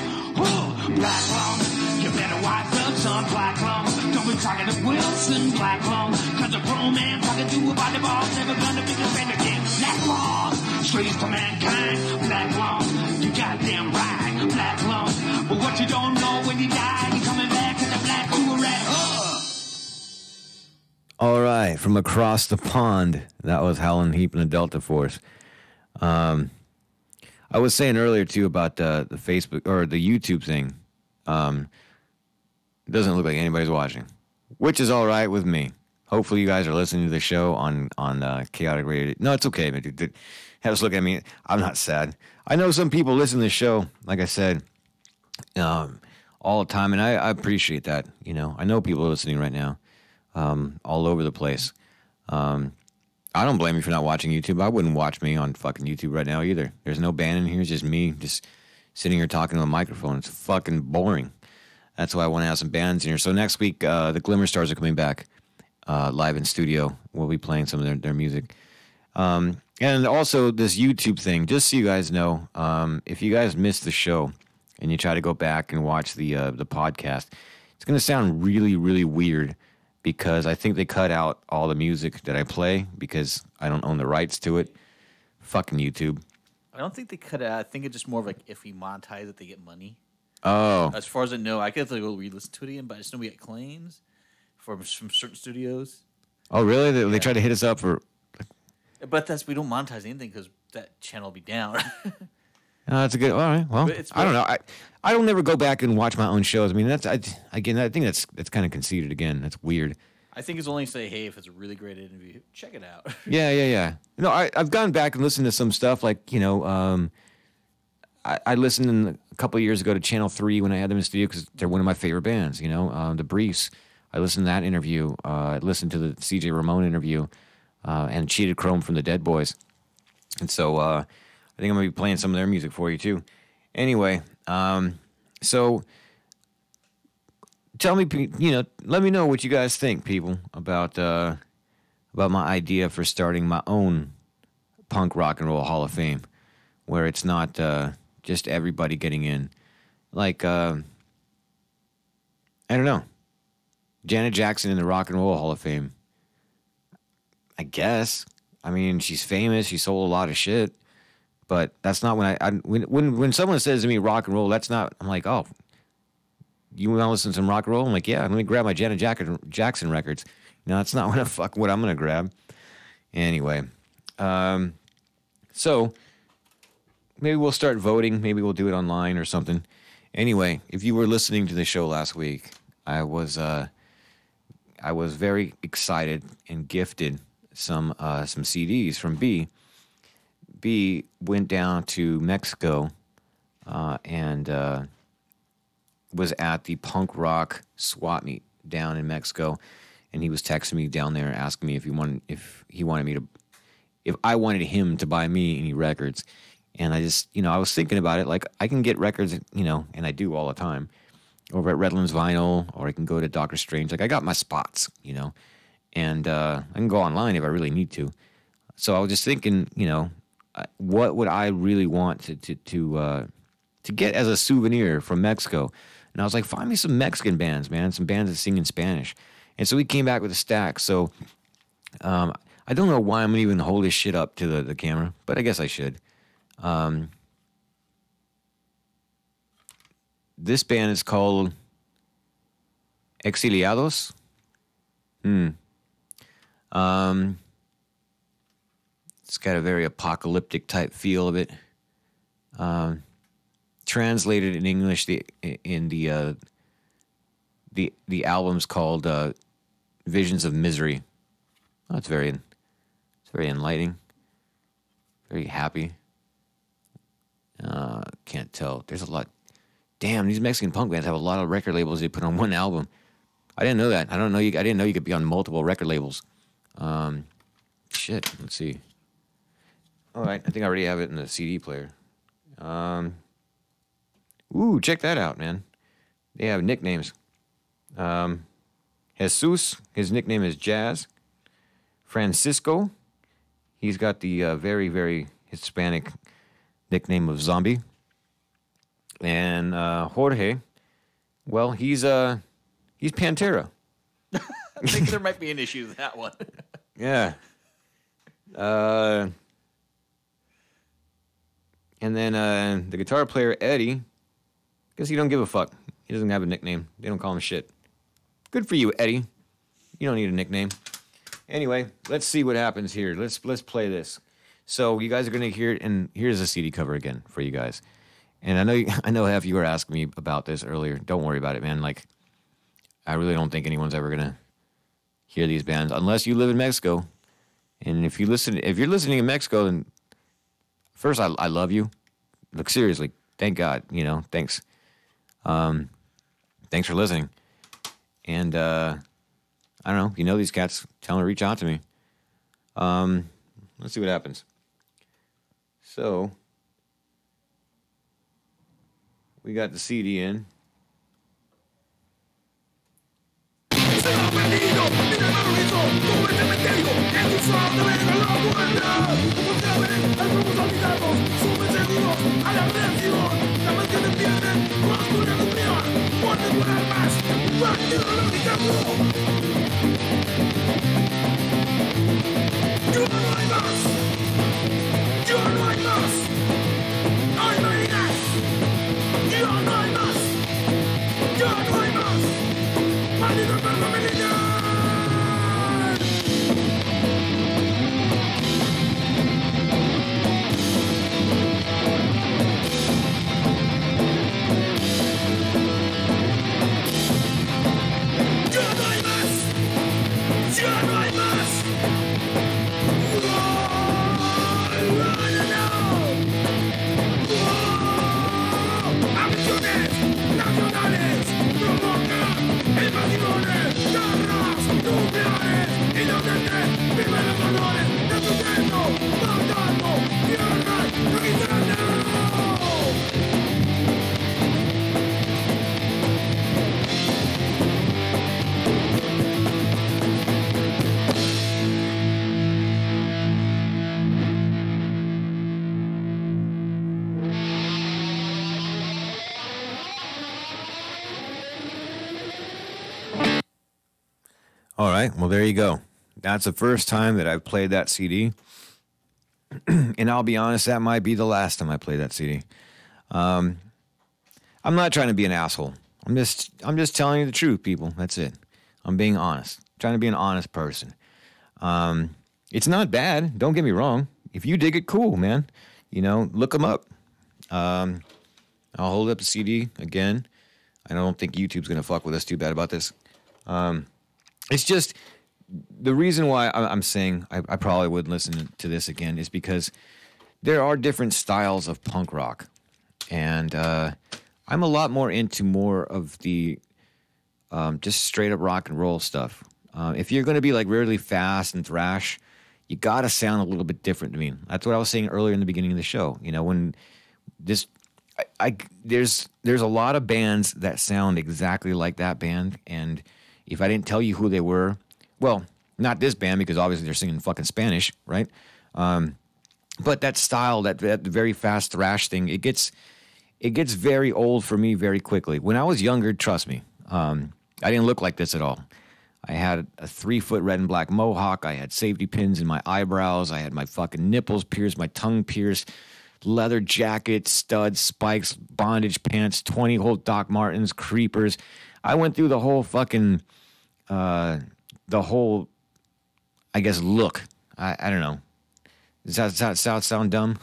Black lung, you better wise up, son, black lung. Don't be talking to Wilson, black lung, cause a grown man talking to a body ball, never gonna be the same again. Black lung, streets to mankind, black lung, you goddamn right, black lung. But what you don't know when you die, you're coming back to the black to a rat. All right, from across the pond, that was Howlin' Heap and the Delta Force. I was saying earlier, too, about the Facebook or the YouTube thing. It doesn't look like anybody's watching, which is all right with me. Hopefully you guys are listening to the show on Kaotic Radio. No, it's okay, man. Have us look at me. I'm not sad. I know some people listen to the show, like I said, all the time, and I appreciate that. You know, I know people are listening right now, all over the place. I don't blame you for not watching YouTube. I wouldn't watch me on fucking YouTube right now either. There's no band in here. It's just me just sitting here talking to a microphone. It's fucking boring. That's why I want to have some bands in here. So next week, the Glimmer Stars are coming back live in studio. We'll be playing some of their music. And also this YouTube thing, just so you guys know, if you guys missed the show and you try to go back and watch the podcast, it's going to sound really, really weird because I think they cut out all the music that I play because I don't own the rights to it. Fucking YouTube. I don't think they cut it out. I think it's just more of like if we monetize it, they get money. Oh. As far as I know, I could go re-listen to it again, but I just know we get claims from certain studios. Oh, really? They try to hit us up for... But we don't monetize anything because that channel will be down. That's a good... All right, well, I don't know. I don't never go back and watch my own shows. I mean, I think that's kind of conceited again. That's weird. I think it's only say, hey, if it's a really great interview, check it out. Yeah. No, I've gone back and listened to some stuff like, you know, I listened a couple of years ago to Channel 3 when I had them in the studio because they're one of my favorite bands, you know, The Briefs. I listened to that interview. I listened to the CJ Ramone interview and Cheated Chrome from the Dead Boys. And so I think I'm going to be playing some of their music for you, too. Anyway, so tell me, let me know what you guys think, people, about my idea for starting my own punk rock and roll Hall of Fame, where it's not just everybody getting in. Like, I don't know, Janet Jackson in the Rock and Roll Hall of Fame. I guess. I mean, she's famous. She sold a lot of shit. But that's not when someone says to me rock and roll, that's not, I'm like, oh, you want to listen to some rock and roll? I'm like, yeah, let me grab my Janet Jackson records. No, that's not what I'm going to grab. Anyway, so maybe we'll start voting. Maybe we'll do it online or something. Anyway, if you were listening to the show last week, I was very excited and gifted some CDs from B. B went down to Mexico and was at the punk rock swap meet down in Mexico, and he was texting me down there asking me if I wanted him to buy me any records. And I just, I was thinking about it, like I can get records, and I do all the time, over at Redlands Vinyl, or I can go to Dr. Strange. Like I got my spots, and I can go online if I really need to. So I was just thinking, what would I really want to get as a souvenir from Mexico? And I was like, find me some Mexican bands, man, some bands that sing in Spanish. And so we came back with a stack. So I don't know why I'm going to even hold this shit up to the camera, but I guess I should. This band is called Exiliados. It's got a very apocalyptic type feel of it. Translated in English, the album's called Visions of Misery. Oh, it's very enlightening, very happy. Can't tell. There's a lot. Damn, these Mexican punk bands have a lot of record labels they put on one album. I didn't know that. I didn't know you could be on multiple record labels. Shit. Let's see. All right, I think I already have it in the CD player. Ooh, check that out, man. They have nicknames. Jesus, his nickname is Jazz. Francisco, he's got the very, very Hispanic nickname of Zombie. And Jorge, well, he's Pantera. I think there might be an issue with that one. Yeah. And then the guitar player, Eddie, because he don't give a fuck. He doesn't have a nickname. They don't call him shit. Good for you, Eddie. You don't need a nickname. Anyway, let's see what happens here. Let's play this. So you guys are going to hear it, and here's the CD cover again for you guys. And I know half of you were asking me about this earlier. Don't worry about it, man. Like, I really don't think anyone's ever going to hear these bands unless you live in Mexico. And if you're listening in Mexico, then first, I love you. Look, seriously, thank God, thanks. Thanks for listening. And, I don't know, if you know these cats, tell them to reach out to me. Let's see what happens. So, we got the CD in. Nacionales, provoca el matrimonio. All right. Well, there you go. That's the first time that I've played that CD. And I'll be honest, that might be the last time I play that CD. I'm not trying to be an asshole. I'm just telling you the truth, people. That's it. I'm being honest. Trying to be an honest person. It's not bad. Don't get me wrong. If you dig it, cool, man. You know, look them up. I'll hold up the CD again. I don't think YouTube's going to fuck with us too bad about this. It's just the reason why I'm saying I probably would listen to this again is because there are different styles of punk rock. And I'm a lot more into more of the just straight up rock and roll stuff. If you're going to be like really fast and thrash, you got to sound a little bit different to me. That's what I was saying earlier in the beginning of the show. You know, when this, there's a lot of bands that sound exactly like that band. And if I didn't tell you who they were, well, not this band because obviously they're singing fucking Spanish, right? But that style, that very fast thrash thing, it gets very old for me very quickly. When I was younger, trust me, I didn't look like this at all. I had a 3-foot red and black mohawk. I had safety pins in my eyebrows. I had my fucking nipples pierced, my tongue pierced, leather jacket, studs, spikes, bondage pants, 20-hole Doc Martens, creepers. I went through the whole fucking, I guess, look. I don't know. Does that sound dumb?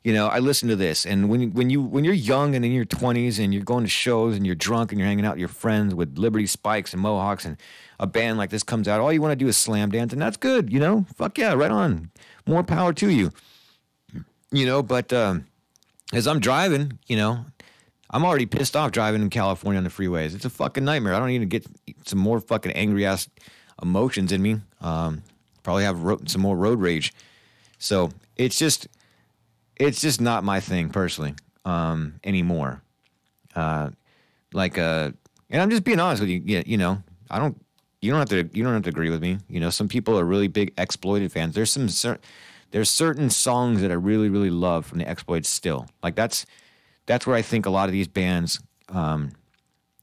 You know, I listen to this, and when you're young and in your 20s and you're going to shows and you're drunk and you're hanging out with your friends with Liberty Spikes and Mohawks and a band like this comes out, all you want to do is slam dance, and that's good, you know? Fuck yeah, right on. More power to you. You know, but as I'm driving, you know, I'm already pissed off driving in California on the freeways. It's a fucking nightmare. I don't even get some more fucking angry-ass emotions in me. Probably have some more road rage. So it's just not my thing personally anymore. And I'm just being honest with you. Yeah, you know, you don't have to agree with me. You know, some people are really big Exploited fans. There's certain songs that I really, really love from the Exploited still. Like that's where I think a lot of these bands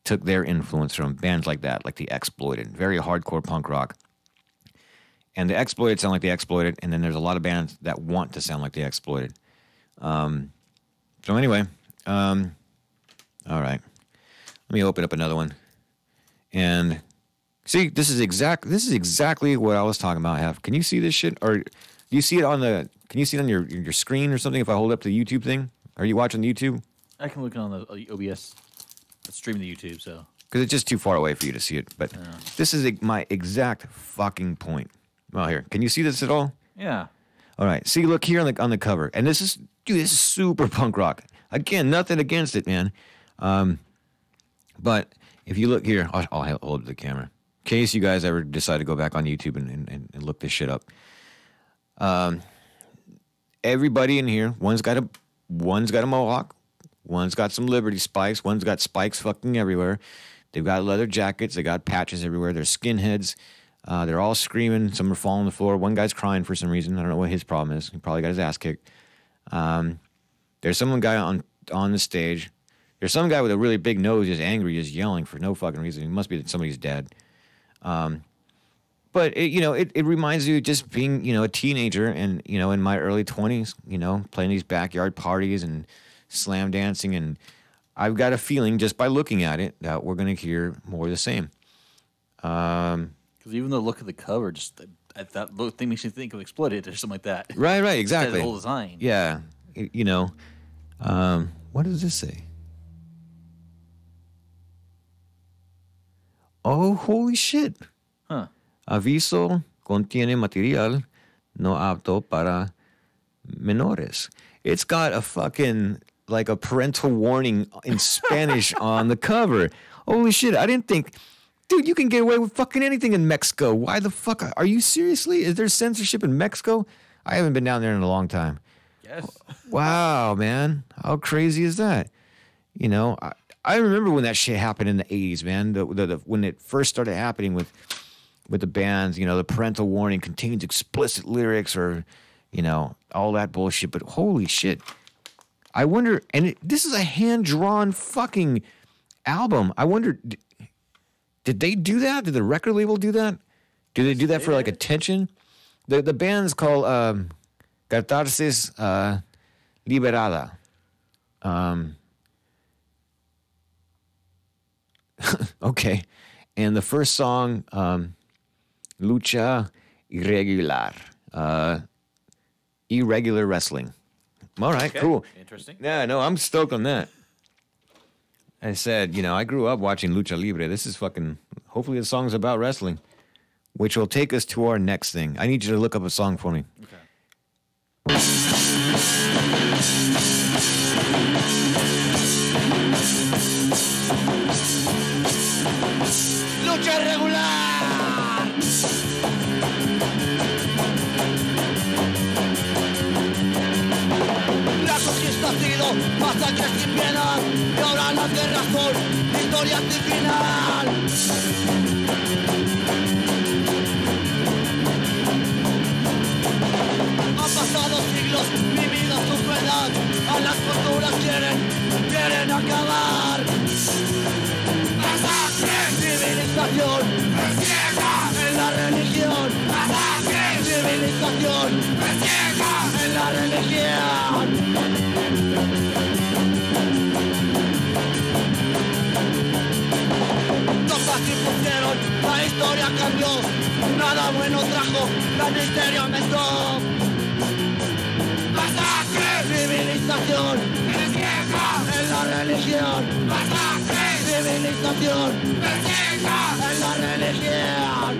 took their influence from, bands like that, like the Exploited, very hardcore punk rock. And the Exploited sound like the Exploited, and then there's a lot of bands that want to sound like the Exploited. So anyway, all right. Let me open up another one. And see, this is exactly what I was talking about, Hef. Can you see this shit? Or do you see it can you see it on your screen or something if I hold up the YouTube thing? Are you watching the YouTube? I can look on the OBS. It's streaming the YouTube, so. Because it's just too far away for you to see it. But this is my exact fucking point. Well, here. Can you see this at all? Yeah. All right. See, look here on the cover. And this is super punk rock. Again, nothing against it, man. But if you look here, I'll hold the camera. In case you guys ever decide to go back on YouTube and look this shit up. Everybody in here, one's got a mohawk, one's got some Liberty Spikes, one's got spikes fucking everywhere. They've got leather jackets, they got patches everywhere, they're skinheads. They're all screaming. Some are falling on the floor. One guy's crying for some reason. I don't know what his problem is. He probably got his ass kicked. There's some guy on the stage. There's some guy with a really big nose, just angry, just yelling for no fucking reason. It must be that somebody's dead. But it reminds you of just being, you know, a teenager and, you know, in my early 20s, you know, playing these backyard parties and slam dancing. And I've got a feeling just by looking at it that we're going to hear more of the same. Because even the look of the cover, just that look thing makes you think of Exploited or something like that. Right, exactly. That whole design. Yeah, you know. What does this say? Oh, holy shit. Huh. Aviso contiene material no apto para menores. It's got a fucking, like a parental warning in Spanish on the cover. Holy shit, I didn't think... Dude, you can get away with fucking anything in Mexico. Why the fuck? Are you seriously? Is there censorship in Mexico? I haven't been down there in a long time. Yes. Wow, man. How crazy is that? You know, I remember when that shit happened in the 80s, man. When it first started happening with the bands, you know, the parental warning contains explicit lyrics or, you know, all that bullshit. But holy shit. I wonder, and this is a hand-drawn fucking album. I wonder... Did they do that? Did the record label do that? Do they do that for like attention? The band's called Catarsis Liberada. Okay. And the first song, Lucha Irregular. Irregular wrestling. All right, cool. Interesting. Yeah, no, I'm stoked on that. I said, I grew up watching Lucha Libre. This is fucking, hopefully the song's about wrestling, which will take us to our next thing. I need you to look up a song for me. Okay. Lucha regular. La conquista ha sido masacres sin piedad y ahora las guerras son historias sin final. Han pasado siglos, vivido su crueldad, a las culturas quieren acabar. Masacre, civilización, en la religión. Masacre, civilización, en la religión. Los así pusieron, la historia cambió, nada bueno trajo, la misterio aumentó. Masacre, civilización, en la religión. Masacre, civilización, en la religión.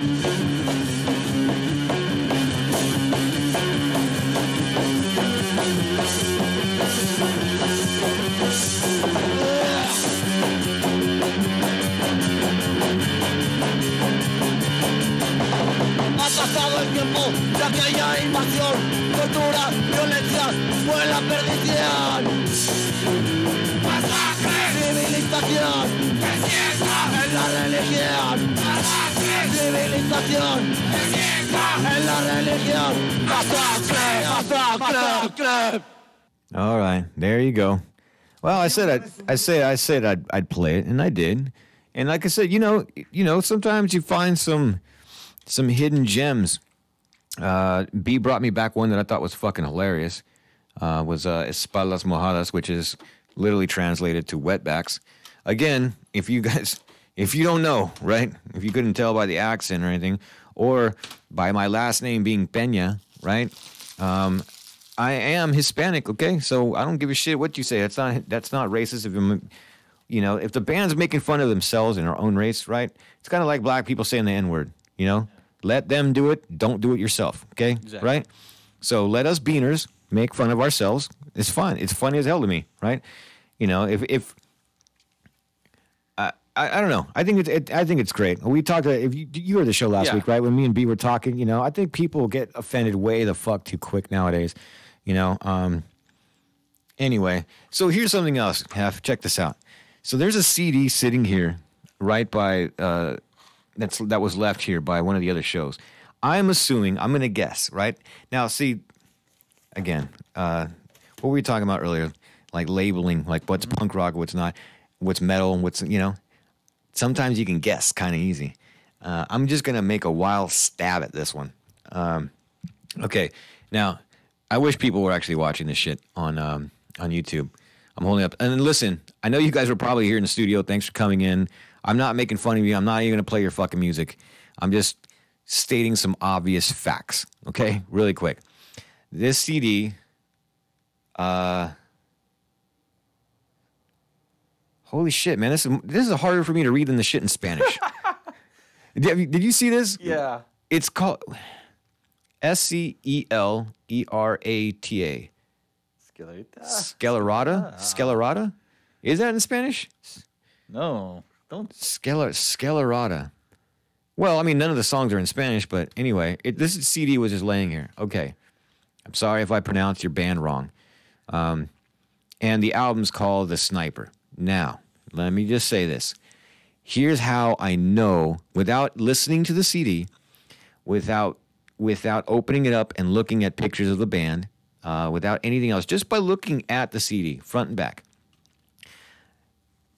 Ha pasado el tiempo de aquella invasión, tortura, violencia, fue la perdición. Masacre, civilización, en la religión. Masacre, civilización, en la religión. Masacre, masacre. All right, there you go. Well, I said I'd play it, and I did. And like I said, sometimes you find some hidden gems. B brought me back one that I thought was fucking hilarious. Was Espaldas Mojadas, which is literally translated to wetbacks. Again, if you don't know, right? If you couldn't tell by the accent or anything, or by my last name being Peña, right? I am Hispanic, okay? So I don't give a shit what you say. That's not racist. If the band's making fun of themselves in their own race, right? It's kind of like black people saying the N-word, Let them do it. Don't do it yourself, okay? Exactly. Right? So let us beaners make fun of ourselves. It's fun. It's funny as hell to me, right? If I don't know. I think it's great. We talked. If you heard the show last week, right? When me and B were talking, I think people get offended way the fuck too quick nowadays. Anyway, so here's something else. Check this out. So there's a CD sitting here, right by that was left here by one of the other shows. I'm assuming. I'm gonna guess. Right now, see, again, what were we talking about earlier? Like labeling, like what's punk rock, what's not, what's metal, what's Sometimes you can guess kind of easy. I'm just going to make a wild stab at this one. Okay. Now, I wish people were actually watching this shit on YouTube. I'm holding up. And then listen, I know you guys were probably here in the studio. Thanks for coming in. I'm not making fun of you. I'm not even going to play your fucking music. I'm just stating some obvious facts. Okay? Really quick. This CD, holy shit, man! This is harder for me to read than the shit in Spanish. Did you see this? Yeah. It's called Scelerata. Scelerata? Is that in Spanish? No, don't. Scelerata. Well, I mean, none of the songs are in Spanish, but anyway, this CD was just laying here. Okay. I'm sorry if I pronounced your band wrong. And the album's called The Sniper. Now, let me just say this. Here's how I know, without listening to the CD, without opening it up and looking at pictures of the band, without anything else, just by looking at the CD, front and back,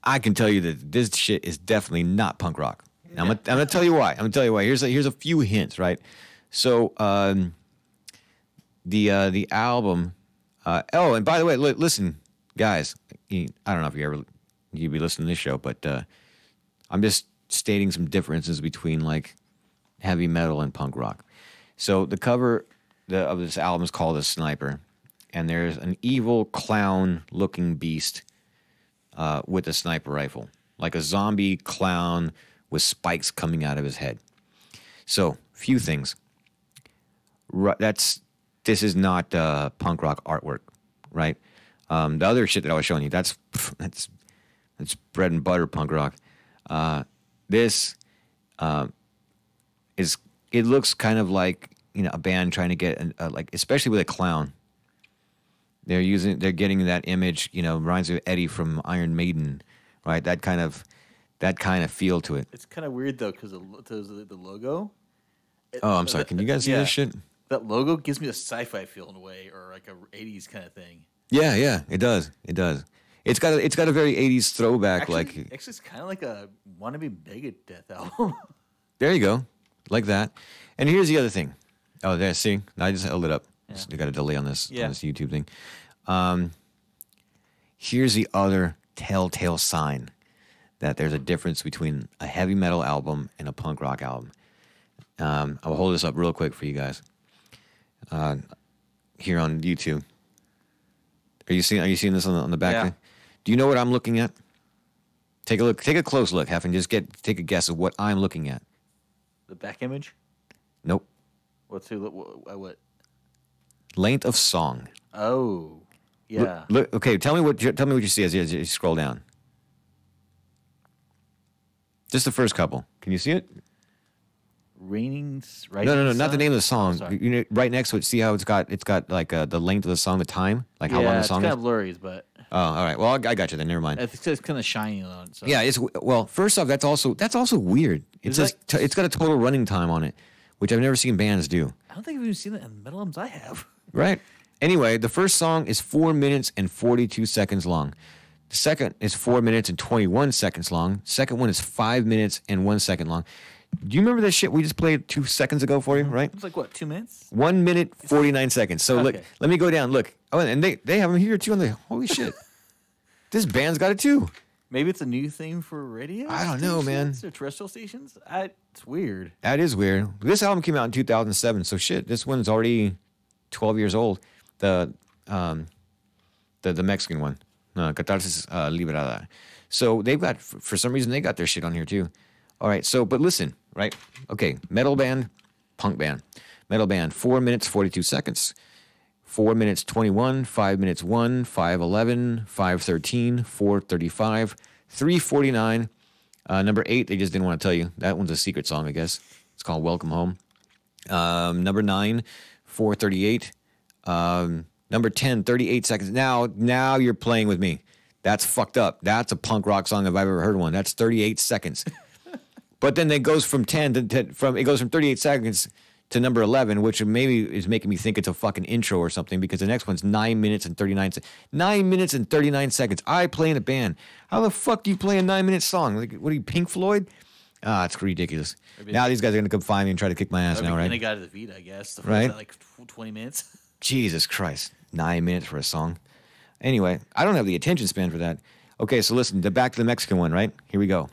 I can tell you that this shit is definitely not punk rock. I'm gonna tell you why. Here's a few hints, right? So the album. And by the way, listen, guys. I don't know if you'd be listening to this show, but I'm just stating some differences between like heavy metal and punk rock. So the cover of this album is called "A Sniper," and there's an evil clown-looking beast with a sniper rifle, like a zombie clown with spikes coming out of his head. So, few things. This is not punk rock artwork, right? The other shit that I was showing you, that's bread and butter punk rock. This it looks kind of like, you know, a band trying to get like, especially with a clown. They're getting that image, you know, reminds me of Eddie from Iron Maiden, right? That kind of feel to it. It's kind of weird though because the logo. I'm sorry. Can you guys see this shit? That logo gives me a sci-fi feel in a way, or like a '80s kind of thing. Yeah, it does. It's got a very '80s throwback. Actually, it's kind of like a wannabe Megadeth album. There you go, like that. And here's the other thing. Oh, there. See, I just held it up. Yeah. You got a delay on this YouTube thing. Here's the other telltale sign that there's a difference between a heavy metal album and a punk rock album. I'll hold this up real quick for you guys. Here on YouTube. Are you seeing this on the back? Yeah. Thing? Do you know what I'm looking at? Take a look. Take a close look, Hef, and just take a guess of what I'm looking at. The back image? Nope. What? Length of song. Oh, yeah. Look. Okay. Tell me what you see as you scroll down. Just the first couple. Can you see it? No, not the name of the song. Oh, you know, right next to it. See how it's got like the length of the song, the time, like how long the song it's is. kind of blurry, but Oh, all right. Well, I got you then. Never mind. it's kind of shiny on it. So. Yeah, first off, that's also weird. It says it's got a total running time on it, which I've never seen bands do. I don't think I've even seen that in the metal albums I have. Right. Anyway, the first song is 4 minutes and 42 seconds long. The second is 4 minutes and 21 seconds long. Second one is 5 minutes and 1 second long. Do you remember that shit we just played 2 seconds ago for you, right? It's like, what, 2 minutes? 1 minute, 49 seconds. So look, let me go down. Look. Oh, and they have them here too. And holy shit. This band's got it too. Maybe it's a new thing for radio I don't know, man. Or terrestrial stations? It's weird. That is weird. This album came out in 2007, so shit, this one's already 12 years old. The Mexican one, Catarsis Liberada. So they've got, for some reason, they got their shit on here too. All right, so, but listen, right? Okay, metal band, punk band. Metal band, 4 minutes, 42 seconds. 4 minutes, 21, 5 minutes, 1, 5:11, 5:13, 4:35, 3:49. Number 8, they just didn't want to tell you. That one's a secret song, I guess. It's called Welcome Home. Number 9, 4:38. Number 10, 38 seconds. Now you're playing with me. That's fucked up. That's a punk rock song if I've ever heard one. That's 38 seconds. But then it goes from 38 seconds to number 11, which maybe is making me think it's a fucking intro or something, because the next one's 9 minutes and 39 seconds. 9 minutes and 39 seconds. I play in a band. How the fuck do you play a 9-minute song? Like, what are you, Pink Floyd? It's ridiculous. Now these guys are going to come find me and try to kick my ass now, right? And they got to the Vita, I guess. The right? Like 20 minutes. Jesus Christ. 9 minutes for a song. Anyway, I don't have the attention span for that. Okay, so listen, back to the Mexican one, right? Here we go.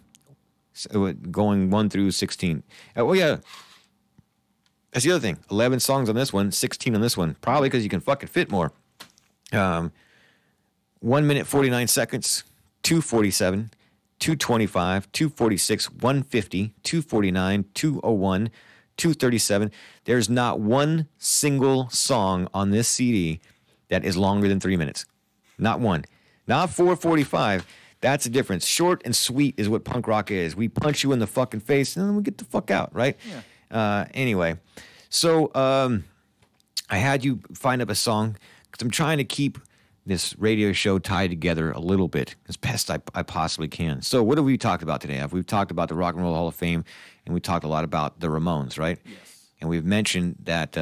So, going 1 through 16. Oh, yeah. That's the other thing. 11 songs on this one, 16 on this one. Probably because you can fucking fit more. 1 minute, 49 seconds, 2:47, 2:25, 2:46, 1:50, 2:49, 2:01, 2:37. There's not one single song on this CD that is longer than 3 minutes. Not one. Not 4:45. That's the difference. Short and sweet is what punk rock is. We punch you in the fucking face and then we get the fuck out, right? Yeah. Anyway, so I had you find up a song because I'm trying to keep this radio show tied together a little bit as best I possibly can. So what have we talked about today? We've talked about the Rock and Roll Hall of Fame, and we talked a lot about the Ramones, right? Yes. And we've mentioned that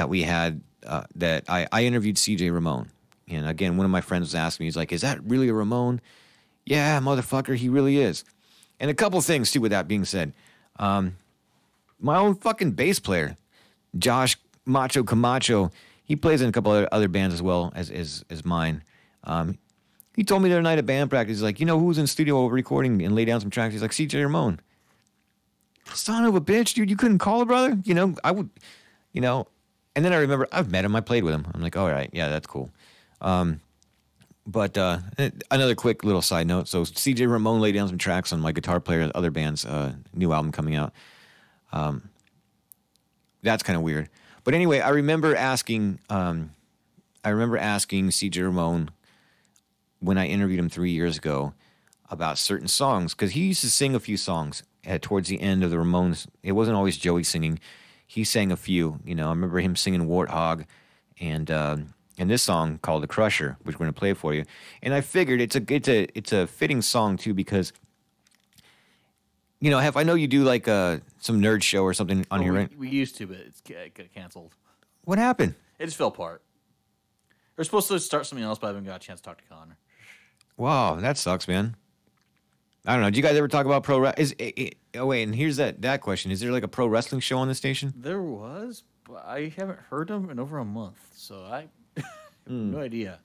we had that I interviewed C.J. Ramone. And again, one of my friends was asking me, he's like, is that really a Ramone? Yeah, motherfucker, he really is. And a couple things, too, with that being said. My own fucking bass player, Josh Macho Camacho, he plays in a couple other bands as well as mine. He told me the other night at band practice, he's like, you know who's in studio recording and lay down some tracks? He's like, CJ Ramon. Son of a bitch, dude, you couldn't call a brother? You know, I would, you know. And then I remember, I've met him, I played with him. I'm like, all right, yeah, that's cool. But another quick little side note. So CJ Ramon laid down some tracks on my guitar player, other band's new album coming out. That's kind of weird. But anyway, I remember asking CJ Ramon when I interviewed him 3 years ago about certain songs, because he used to sing a few songs towards the end of the Ramones. It wasn't always Joey singing. He sang a few. You know, I remember him singing Warthog and this song called The Crusher, which we're going to play for you. And I figured it's a fitting song, too, because, you know, I know you do like some nerd show or something on here, right? We used to, but it got canceled. What happened? It just fell apart. We're supposed to start something else, but I haven't got a chance to talk to Connor. Wow, that sucks, man. I don't know. Do you guys ever talk about pro wrestling? Oh, wait, and here's that question. Is there like a pro wrestling show on the station? There was, but I haven't heard them in over a month, so I have no idea.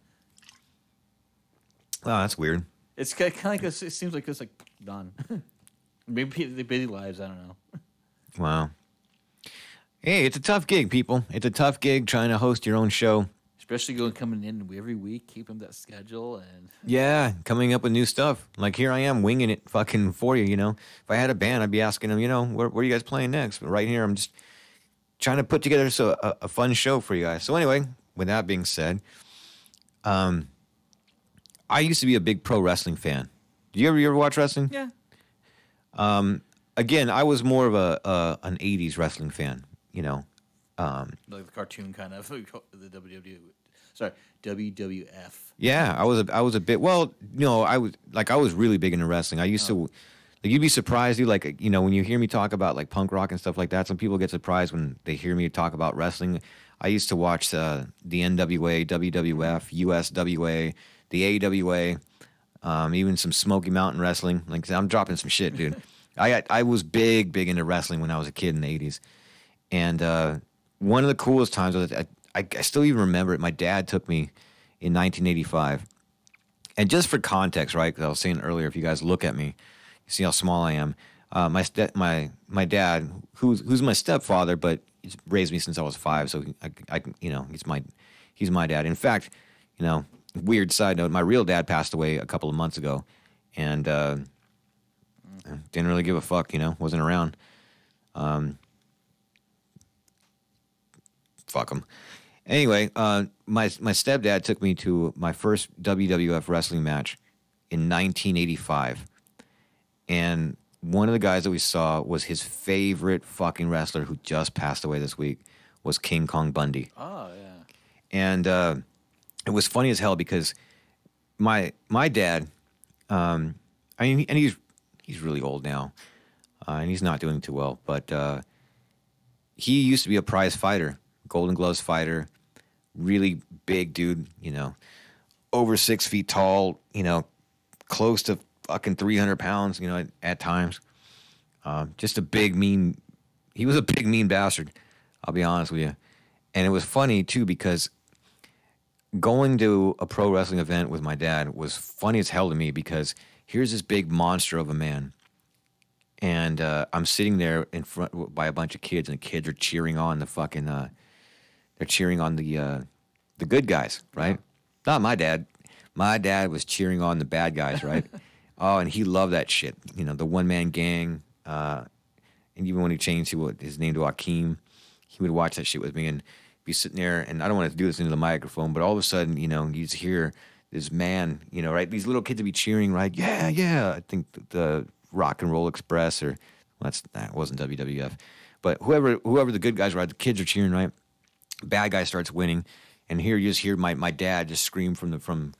Oh, that's weird. It's kind of like it seems like it's like done. Maybe the busy lives. I don't know. Wow. Hey, it's a tough gig, people. It's a tough gig trying to host your own show. Especially coming in every week, keeping that schedule and yeah, coming up with new stuff. Like here I am winging it fucking for you, you know. If I had a band, I'd be asking them, you know, where are you guys playing next? But right here, I'm just trying to put together a fun show for you guys. So anyway, with that being said, I used to be a big pro wrestling fan. Do you ever watch wrestling? yeah. Again, I was more of an 80s wrestling fan, you know. Like the cartoon kind of the WWF. Yeah, I was a bit. Well, you know, I was really big into wrestling. I used to, like, you'd be surprised, dude. Like, you know, when you hear me talk about like punk rock and stuff like that, some people get surprised when they hear me talk about wrestling. I used to watch the NWA, WWF, USWA, the AWA, even some Smoky Mountain Wrestling. Like, I'm dropping some shit, dude. I was big into wrestling when I was a kid in the 80s, and one of the coolest times was I still even remember it. My dad took me in 1985. And just for context, right, because I was saying earlier, if you guys look at me, you see how small I am. My dad, who's my stepfather, but he's raised me since I was 5, so I you know, he's my dad. In fact, you know, weird side note, my real dad passed away a couple of months ago, and didn't really give a fuck, you know, wasn't around. Fuck him. Anyway, my stepdad took me to my first WWF wrestling match in 1985. And one of the guys that we saw was his favorite fucking wrestler who just passed away this week, was King Kong Bundy. Oh, yeah. And it was funny as hell because my dad, I mean, and he's really old now, and he's not doing too well, but he used to be a prize fighter. Golden Gloves fighter, really big dude, you know, over 6 feet tall, you know, close to fucking 300 pounds, you know, at times. Just a big, mean, he was a big, mean bastard, I'll be honest with you. And it was funny, too, because going to a pro wrestling event with my dad was funny as hell to me because here's this big monster of a man. And I'm sitting there in front by a bunch of kids, and the kids are cheering on the fucking... they're cheering on the good guys, right? Yeah. Not my dad. My dad was cheering on the bad guys, right? Oh, and he loved that shit. You know, the one-man gang. And even when he changed his name to Akeem, he would watch that shit with me and be sitting there. And I don't want to do this into the microphone, but all of a sudden, you know, you just hear this man, you know, right? These little kids would be cheering, right? Yeah, yeah. I think the Rock and Roll Express or that wasn't WWF. But whoever the good guys were, the kids are cheering, right? Bad guy starts winning, and here you just hear my dad just scream from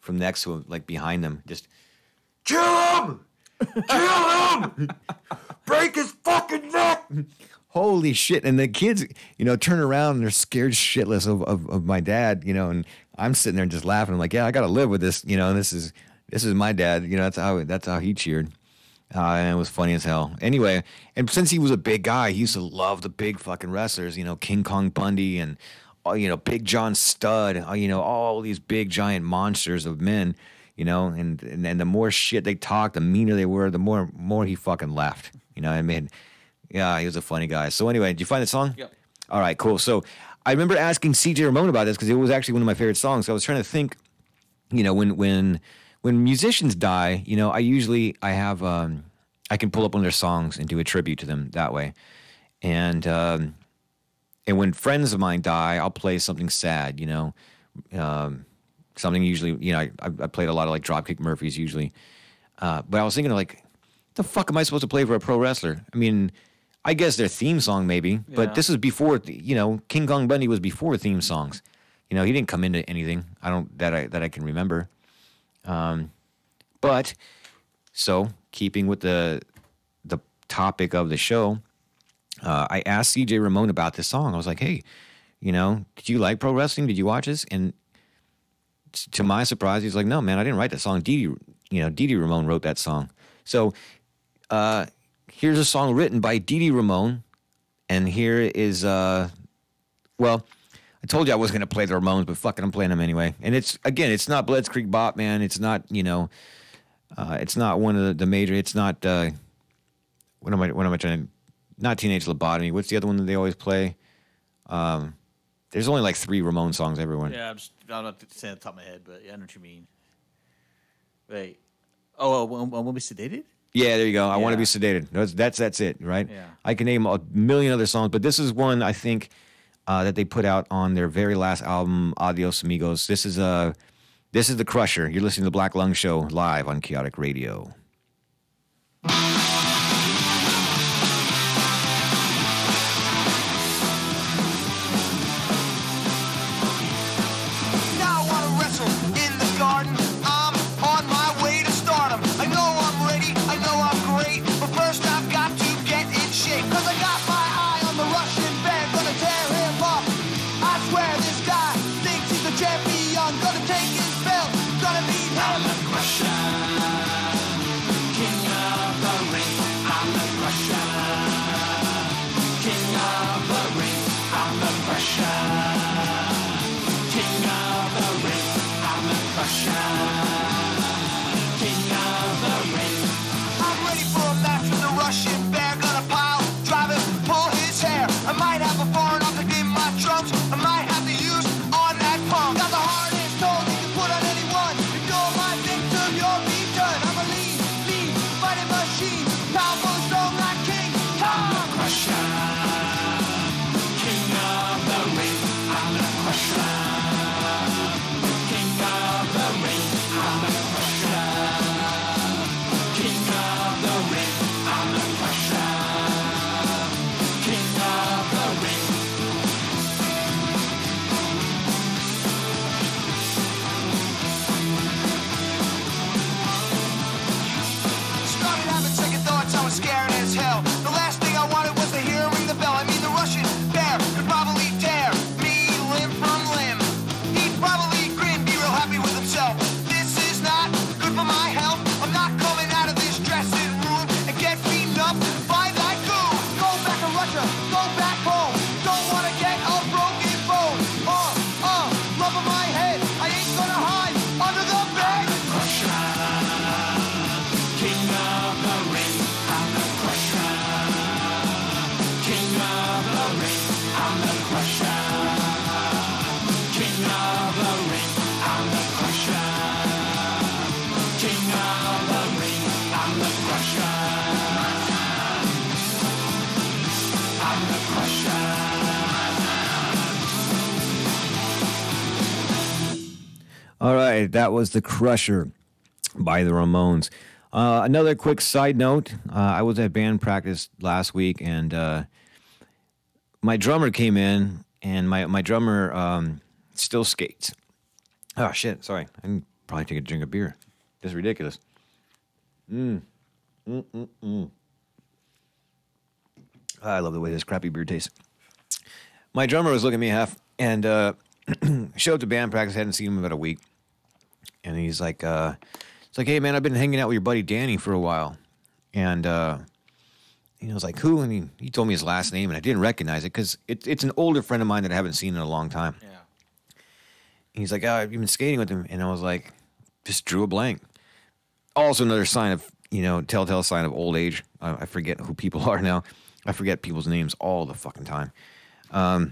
next to him, like behind them, just kill him, break his fucking neck. Holy shit! And the kids, you know, turn around and they're scared shitless of my dad, you know, and I'm sitting there just laughing. I'm like, yeah, I got to live with this, you know. And this is my dad, you know. That's how he cheered. And it was funny as hell. Anyway, and since he was a big guy, he used to love the big fucking wrestlers, King Kong Bundy and, Big John Studd, all these big giant monsters of men, and the more shit they talked, the meaner they were, the more he fucking laughed. I mean, yeah, he was a funny guy. So anyway, did you find the song? Yep. All right, cool. So I remember asking CJ Ramon about this because it was actually one of my favorite songs. So I was trying to think, when musicians die, I can pull up one of their songs and do a tribute to them that way. And when friends of mine die, I'll play something sad, something usually, I played a lot of like Dropkick Murphys usually. But I was thinking like, the fuck am I supposed to play for a pro wrestler? I mean, I guess their theme song maybe, but this was before, King Kong Bundy was before theme songs. He didn't come into anything. That I can remember. But so keeping with the topic of the show, I asked CJ Ramon about this song. I was like, hey, did you like pro wrestling? Did you watch this? And to my surprise, he's like, no, man, I didn't write that song. Dee Ramon wrote that song. So, here's a song written by Dee Ramon, and here is, I told you I wasn't going to play the Ramones, but fucking I'm playing them anyway. And it's not Blitzkrieg Bop, man. It's not, it's not one of the major, it's not, what am I trying to, not Teenage Lobotomy. What's the other one that they always play? There's only like 3 Ramon songs, everyone. Yeah, I'm not saying off the top of my head, but yeah, I know what you mean. Wait. Oh, when we sedated? Yeah, there you go. I want to be sedated. That's it, right? Yeah. I can name a million other songs, but this is one I think that they put out on their very last album, Adios Amigos. This is the Crusher. You're listening to the Black Lung Show live on Kaotic Radio. Now I wanna wrestle in the garden. I'm on my way to stardom. I know I'm ready, I know I'm great, but first I've got to get in shape. Cause I got my eye on the Russian band, gonna tear him up. I swear this guy thinks he's the champion, gonna take his belt, gonna beat him. I'm the Crusher, king of the ring. I'm the Crusher, king of the ring. I'm the Crusher, king of the ring. I'm the Crusher, king of the ring. I'm ready for a match with the Russian bear. Gonna pile, drive him, pull his hair. I might have a foreign object in my drums. I might have to use on that pump. Got the hardest hold you can put on anyone. If you're my victim, you'll be done. I'm a lean fighting machine. Powerful, strong like King Kong. I'm the Crusher, king of the ring. I'm the Crusher, king of the ring. I'm the Crusher, king of the ring. I'm the Crusher, king of the ring. Started having second thoughts, I was scared as hell. The last thing I wanted was to hear him ring the bell. I mean, the Russian bear could probably tear me limb from limb. He'd probably grin, be real happy with himself. This is not good for my health. I'm not coming out of this dressing room and get beaten up by that goon. Go back to Russia, go back home. Don't wanna get a broken bone. Love of my head, I ain't gonna hide under the bed. Crusher, king of the ring. I'm the Crusher, king of the ring. I'm the Crusher, king of the ring. I'm the Crusher, king of the ring. I'm the Crusher, I'm the Crusher. All right, that was The Crusher by the Ramones. Another quick side note, I was at band practice last week, and my drummer came in, and my drummer still skates. Oh, shit, sorry. I can probably take a drink of beer. This is ridiculous. I love the way this crappy beer tastes. My drummer was looking at me half, and showed up to band practice, hadn't seen him in about a week. And he's like, it's like, hey, man, I've been hanging out with your buddy Danny for a while. And he was like, who? And he told me his last name, and I didn't recognize it because it's an older friend of mine that I haven't seen in a long time. Yeah. And he's like, oh, I've been skating with him. And I was like, just drew a blank. Also another sign of, telltale sign of old age. I forget who people are now. I forget people's names all the fucking time. I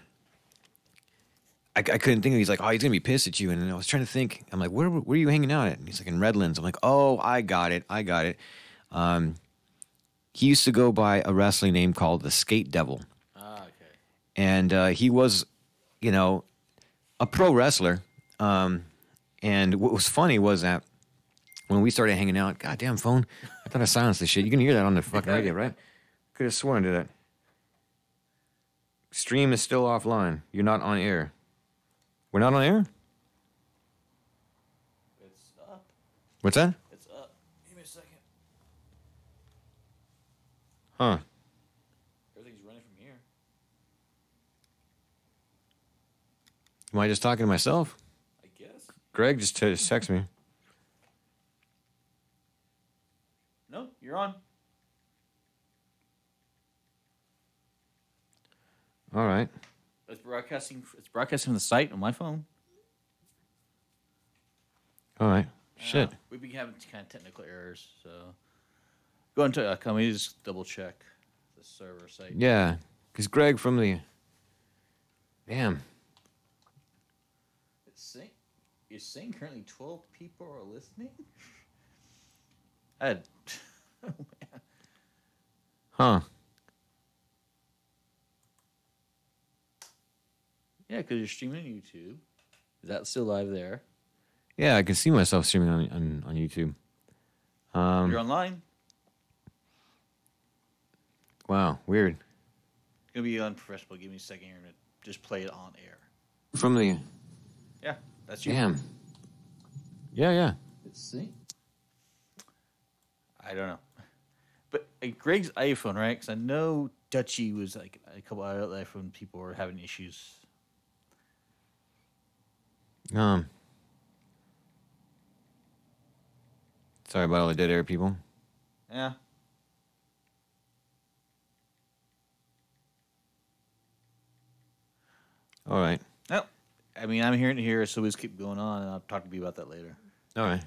couldn't think of it. He's like, oh, he's going to be pissed at you. And I was trying to think. I'm like, where are you hanging out at? And he's like, in Redlands. I'm like, oh, I got it. He used to go by a wrestling name called the Skate Devil. Ah, okay. And he was, a pro wrestler. And what was funny was that when we started hanging out, goddamn phone, I thought I silenced this shit. You can hear that on the fucking radio, right? Could have sworn to that. Stream is still offline. You're not on air. We're not on air? It's up. What's that? It's up. Give me a second. Huh. Everything's running from here. Am I just talking to myself? I guess. Greg just text me. No, you're on. All right. It's broadcasting. It's broadcasting from the site on my phone. All right. Shit. We've been having kind of technical errors, so go into let me just double check the server site. Yeah. Because Greg from the... Damn. You're saying currently 12 people are listening? I had... Oh, man. Huh. Yeah, because you're streaming on YouTube. Is that still live there? Yeah, I can see myself streaming on YouTube. You're online? Wow, weird. It's going to be unprofessional. Give me a second here to just play it on air. From the... Yeah, that's you. Damn. Yeah. Let's see. I don't know. But Greg's iPhone, right? Because I know Dutchy was like a couple other iPhone people were having issues. Sorry about all the dead air people. Yeah. All right. No. I mean, I'm hearing it here, so we'll just keep going on, and I'll talk to you about that later. All right.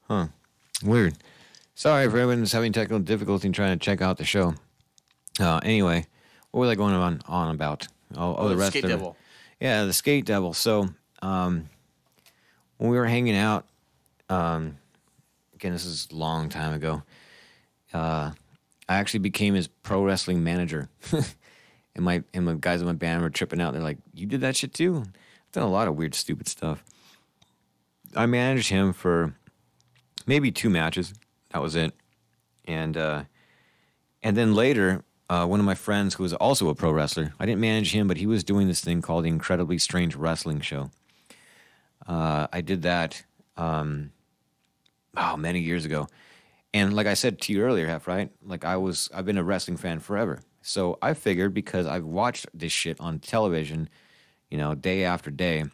Huh. Weird. Sorry for everyone who's having technical difficulty in trying to check out the show. Anyway, what was I going on about? The rest Skate of it. Devil. Yeah, the Skate Devil. So, when we were hanging out, again, this is a long time ago, I actually became his pro wrestling manager. and my guys in my band were tripping out. They're like, you did that shit too? I've done a lot of weird, stupid stuff. I managed him for maybe 2 matches. That was it. And then later, one of my friends who was also a pro wrestler, I didn't manage him, but he was doing this thing called the Incredibly Strange Wrestling Show. I did that many years ago. And like I said to you earlier, Hef, right? Like I've been a wrestling fan forever. So I figured because I've watched this shit on television, day after day,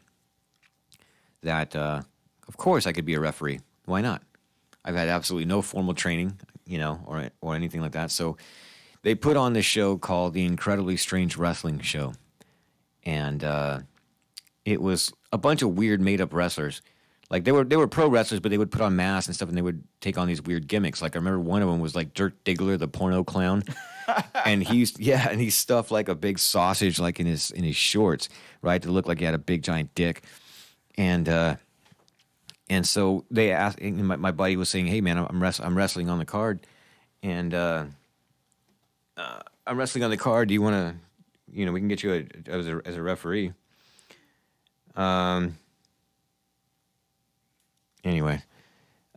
that of course I could be a referee. Why not? I've had absolutely no formal training, or anything like that. So they put on this show called the Incredibly Strange Wrestling Show. And it was a bunch of weird made-up wrestlers. Like they were pro wrestlers, but they would put on masks and stuff, and they would take on these weird gimmicks. Like I remember one of them was like Dirk Diggler, the porno clown, and he stuffed like a big sausage like in his shorts, right, to look like he had a big giant dick. And so they asked. And my buddy was saying, "Hey man, I'm wrestling on the card, and I'm wrestling on the card. Do you want to, we can get you as a referee." Anyway,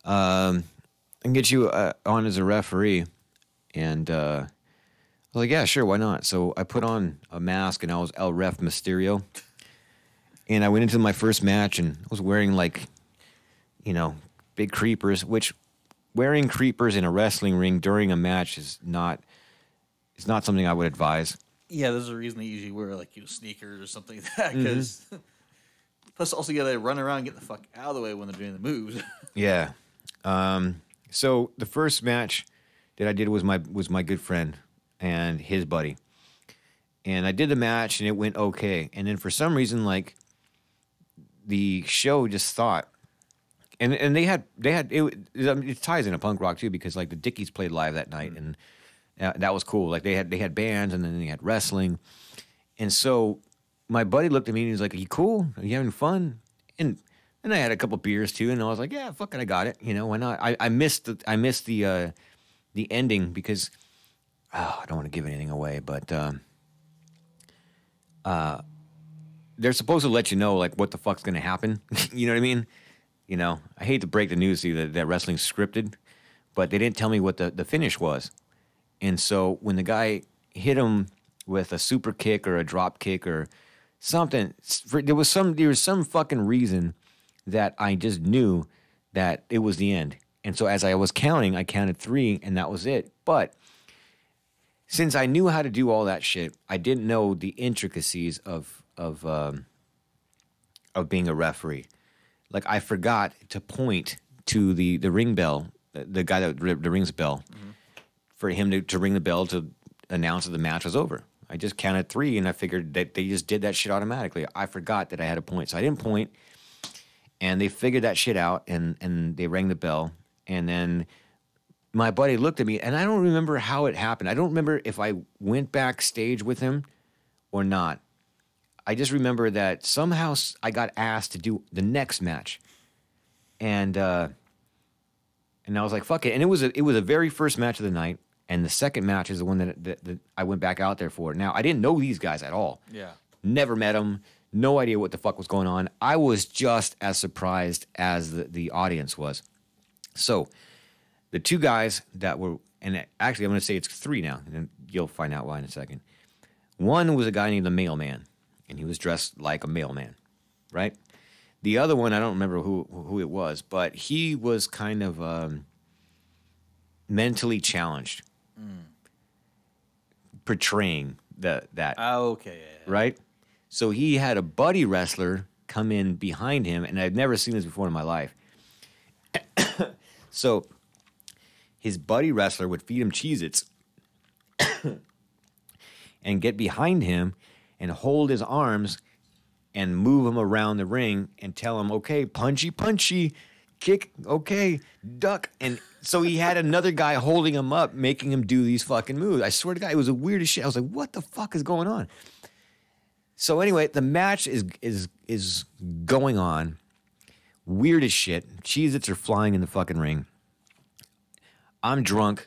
I can get you on as a referee, and I was like, "Yeah, sure, why not?" So I put on a mask, and I was El Ref Mysterio, and I went into my first match, and I was wearing like, big creepers. Which wearing creepers in a wrestling ring during a match is not something I would advise. Yeah, there's a reason they usually wear like sneakers or something like that. Because plus, also, they run around and get the fuck out of the way when they're doing the moves. Yeah. So the first match that I did was my good friend and his buddy. And I did the match and it went okay. And then for some reason, like, the show just thought, and they had it ties into punk rock too, because like the Dickies played live that night, and that was cool. Like they had bands, and then they had wrestling. And so my buddy looked at me and he was like, "Are you cool? Are you having fun?" And I had a couple beers too, and I was like, "Yeah, fucking, I got it. You know, why not?" I missed the ending because I don't want to give anything away, but they're supposed to let you know like what the fuck's gonna happen. You know what I mean? You know, I hate to break the news to you that wrestling's scripted, but they didn't tell me what the finish was. And so when the guy hit him with a super kick or a drop kick or something, there was some fucking reason that I just knew that it was the end. And so as I was counting, I counted 3, and that was it. But since I knew how to do all that shit, I didn't know the intricacies of being a referee. Like, I forgot to point to the ring bell, the guy that rings the bell, for him to ring the bell to announce that the match was over. I just counted 3, and I figured that they just did that shit automatically. I forgot that I had a point, so I didn't point, and they figured that shit out, and they rang the bell, and then my buddy looked at me, and I don't remember how it happened. I don't remember if I went backstage with him or not. I just remember that somehow I got asked to do the next match, and I was like, "Fuck it!" And it was a very first match of the night, and the second match is the one that I went back out there for. Now I didn't know these guys at all. Yeah, never met them, no idea what the fuck was going on. I was just as surprised as the audience was. So the 2 guys that were, and actually I'm going to say it's 3 now, and then you'll find out why in a second. One was a guy named the Mailman, and he was dressed like a mailman, right? The other one, I don't remember who it was, but he was kind of mentally challenged, portraying that. Oh, okay. Yeah. Right? So he had a buddy wrestler come in behind him, and I've never seen this before in my life. So his buddy wrestler would feed him Cheez-Its and get behind him and hold his arms and move him around the ring and tell him, okay, punchy, punchy, kick, okay, duck. And so he had another guy holding him up, making him do these fucking moves. I swear to God, it was the weirdest shit. I was like, what the fuck is going on? So anyway, the match is going on. Weird as shit. Cheez-Its are flying in the fucking ring. I'm drunk,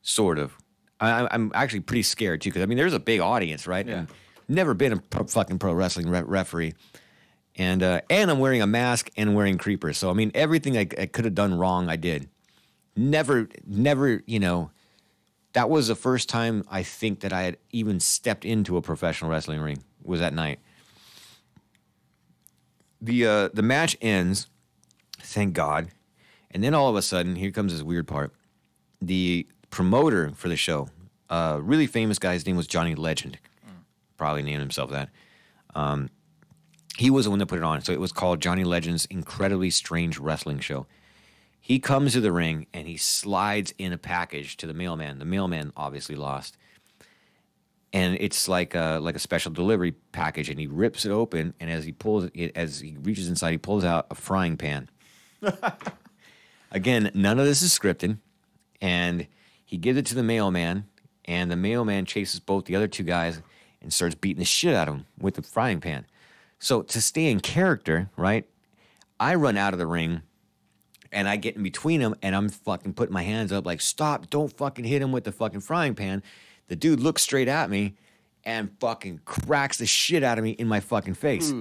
sort of. I'm actually pretty scared, too, because, I mean, there's a big audience, right? Yeah. And never been a fucking pro wrestling referee. And I'm wearing a mask and wearing creepers. So, I mean, everything I could have done wrong, I did. Never, you know, that was the first time I think that I had even stepped into a professional wrestling ring, was that night. The match ends, thank God. And then all of a sudden, here comes this weird part. The promoter for the show, really famous guy, his name was Johnny Legend. Probably named himself that. He was the one that put it on. So it was called Johnny Legend's Incredibly Strange Wrestling Show. He comes to the ring and he slides in a package to the mailman. The mailman obviously lost. And it's like a special delivery package, and he rips it open, and as he reaches inside, he pulls out a frying pan. Again, none of this is scripted. And he gives it to the mailman, and the mailman chases both the other 2 guys and starts beating the shit out of them with the frying pan. So to stay in character, right, I run out of the ring, and I get in between them, and I'm fucking putting my hands up like, stop, don't fucking hit him with the fucking frying pan. The dude looks straight at me and fucking cracks the shit out of me in my fucking face.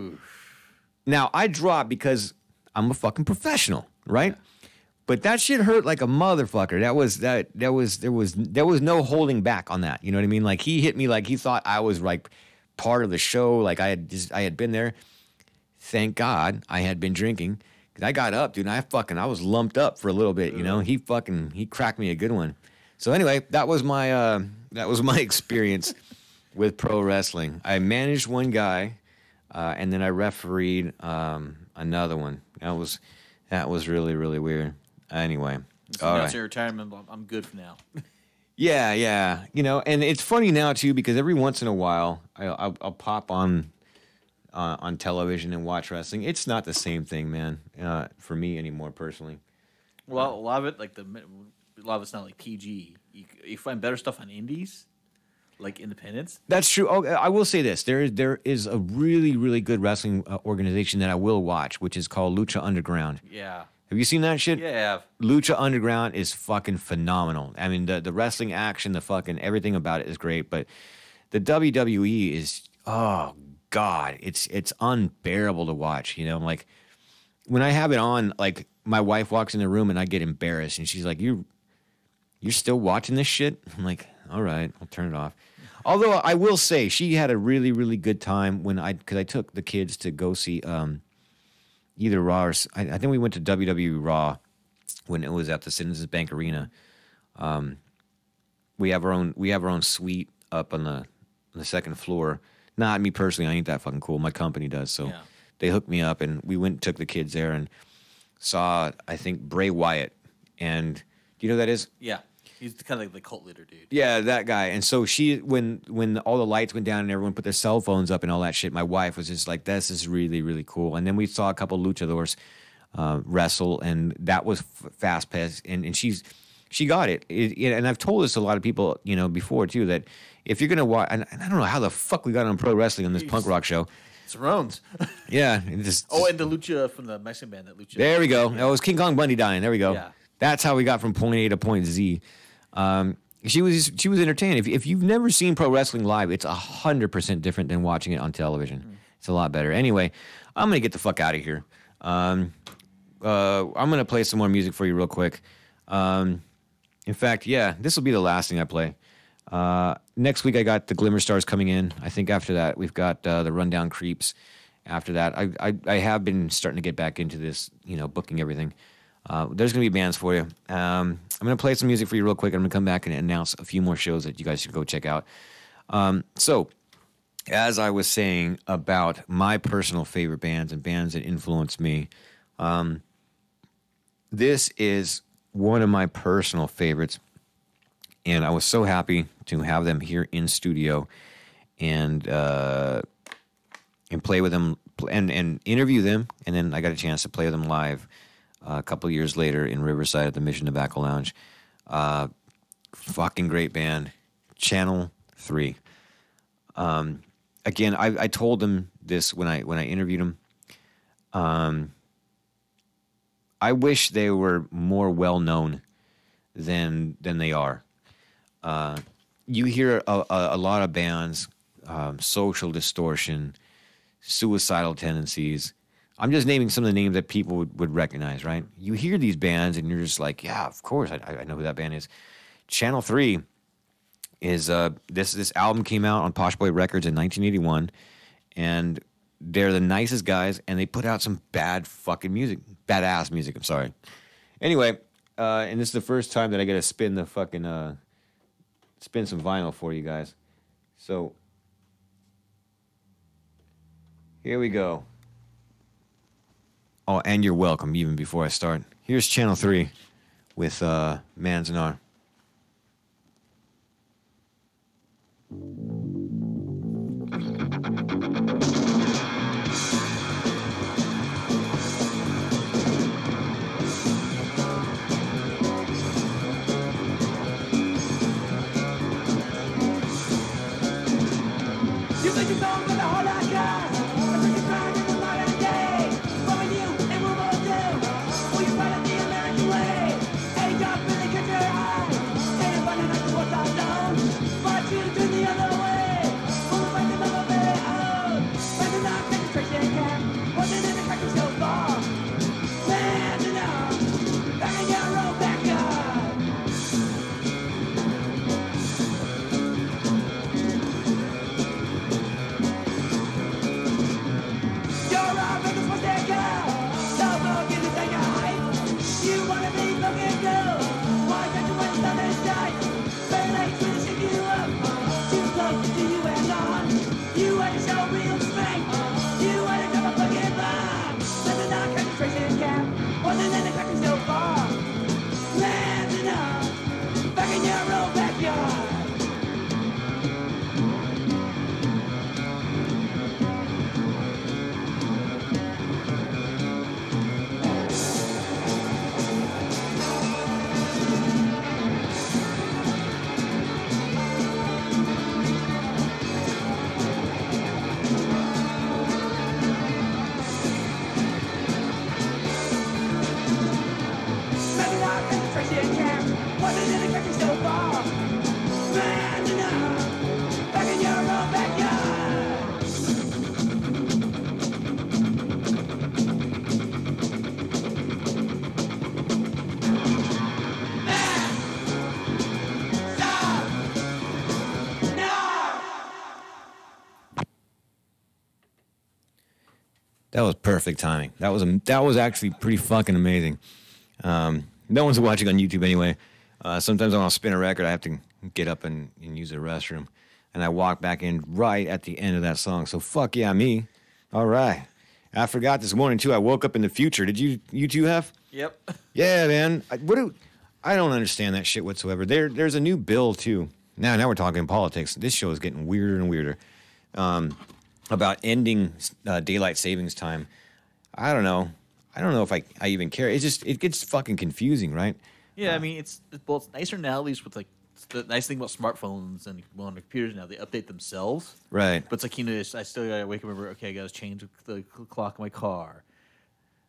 Now, I drop because I'm a fucking professional, right? Yeah. But that shit hurt like a motherfucker. There was no holding back on that. You know what I mean? Like, he hit me like he thought I was like part of the show. Like I had been there. Thank God I had been drinking. Cause I got up, dude, and I was lumped up for a little bit, you know. He cracked me a good one. So anyway, that was my experience with pro wrestling. I managed one guy, and then I refereed another one. That was really, really weird. Anyway, So All now right. it's in retirement. I'm good for now. Yeah. You know, and it's funny now too because every once in a while I'll pop on television and watch wrestling. It's not the same thing, man, for me anymore personally. Well, a lot of it, like a lot of it's not like PG. You find better stuff on indies, like independents. That's true. Oh, I will say this: there is a really, really good wrestling organization that I will watch, which is called Lucha Underground. Yeah. Have you seen that shit? Yeah. Lucha Underground is fucking phenomenal. I mean, the wrestling action, the fucking everything about it is great, but the WWE is, oh God, it's unbearable to watch. You know, like when I have it on, like my wife walks in the room and I get embarrassed, and she's like, "You're still watching this shit?" I'm like, "All right, I'll turn it off." Although I will say she had a really, really good time because I took the kids to go see either Raw or I think we went to WWE Raw when it was at the Citizens Bank Arena. We have our own suite up on the second floor. Not me personally, I ain't that fucking cool. My company does, so Yeah. they hooked me up, and we went and took the kids there and saw, I think, Bray Wyatt. And do you know who that is? Yeah. He's kind of like the cult leader dude. Yeah, that guy. And so when all the lights went down and everyone put their cell phones up and all that shit, my wife was just like, "This is really, really cool." And then we saw a couple luchadors wrestle, and that was fast paced. And she got it. And I've told this to a lot of people, you know, before too, that if you're gonna watch, and I don't know how the fuck we got on pro wrestling on this punk rock show. It's Rones. Yeah. And the Lucha from the Mexican band, that Lucha. There we go. That was King Kong Bundy dying. There we go. Yeah. That's how we got from point A to point Z. She was entertaining. If you've never seen pro wrestling live, it's 100% different than watching it on television. It's a lot better. Anyway, I'm gonna get the fuck out of here. I'm gonna play some more music for you real quick. In fact, yeah, this will be the last thing I play. Next week I got the Glimmer Stars coming in. I think after that we've got the Rundown Creeps. After that, I have been starting to get back into this, you know, booking everything. There's going to be bands for you. I'm going to play some music for you real quick. I'm going to come back and announce a few more shows that you guys should go check out. So, as I was saying about my personal favorite bands and bands that influenced me, this is one of my personal favorites. And I was so happy to have them here in studio and play with them and interview them. And then I got a chance to play with them live a couple of years later in Riverside at the Mission Tobacco Lounge. Fucking great band. Channel 3. Again, I told them this when I interviewed them. I wish they were more well known than they are. You hear a lot of bands, Social Distortion, Suicidal Tendencies. I'm just naming some of the names that people would recognize, right? You hear these bands and you're just like, yeah, of course, I know who that band is. Channel 3 is this album came out on Posh Boy Records in 1981, and they're the nicest guys, and they put out some badass music. I'm sorry. Anyway, and this is the first time that I get to spin some vinyl for you guys. So here we go. Oh, and you're welcome, even before I start. Here's Channel 3 with Manzanar. You think you're going with the whole lot of guys. I think you're trying in the modern day. What will you and what will do? Will you fight it the American way? Hey, God, really cut your eye. That was perfect timing. That was actually pretty fucking amazing. No one's watching on YouTube anyway. Sometimes when I'll spin a record, I have to get up and use the restroom. And I walk back in right at the end of that song. So fuck yeah, me. All right. I forgot this morning, too. I woke up in the future. Did you two have? Yep. Yeah, man. I don't understand that shit whatsoever. There's a new bill, too. Now we're talking politics. This show is getting weirder and weirder. About ending daylight savings time. I don't know if I even care. It gets fucking confusing, right? Yeah, I mean, it's nicer now, at least with, like, the nice thing about smartphones and on computers now, they update themselves. Right. But it's like, I still gotta wake up and remember, okay, I gotta change the clock in my car,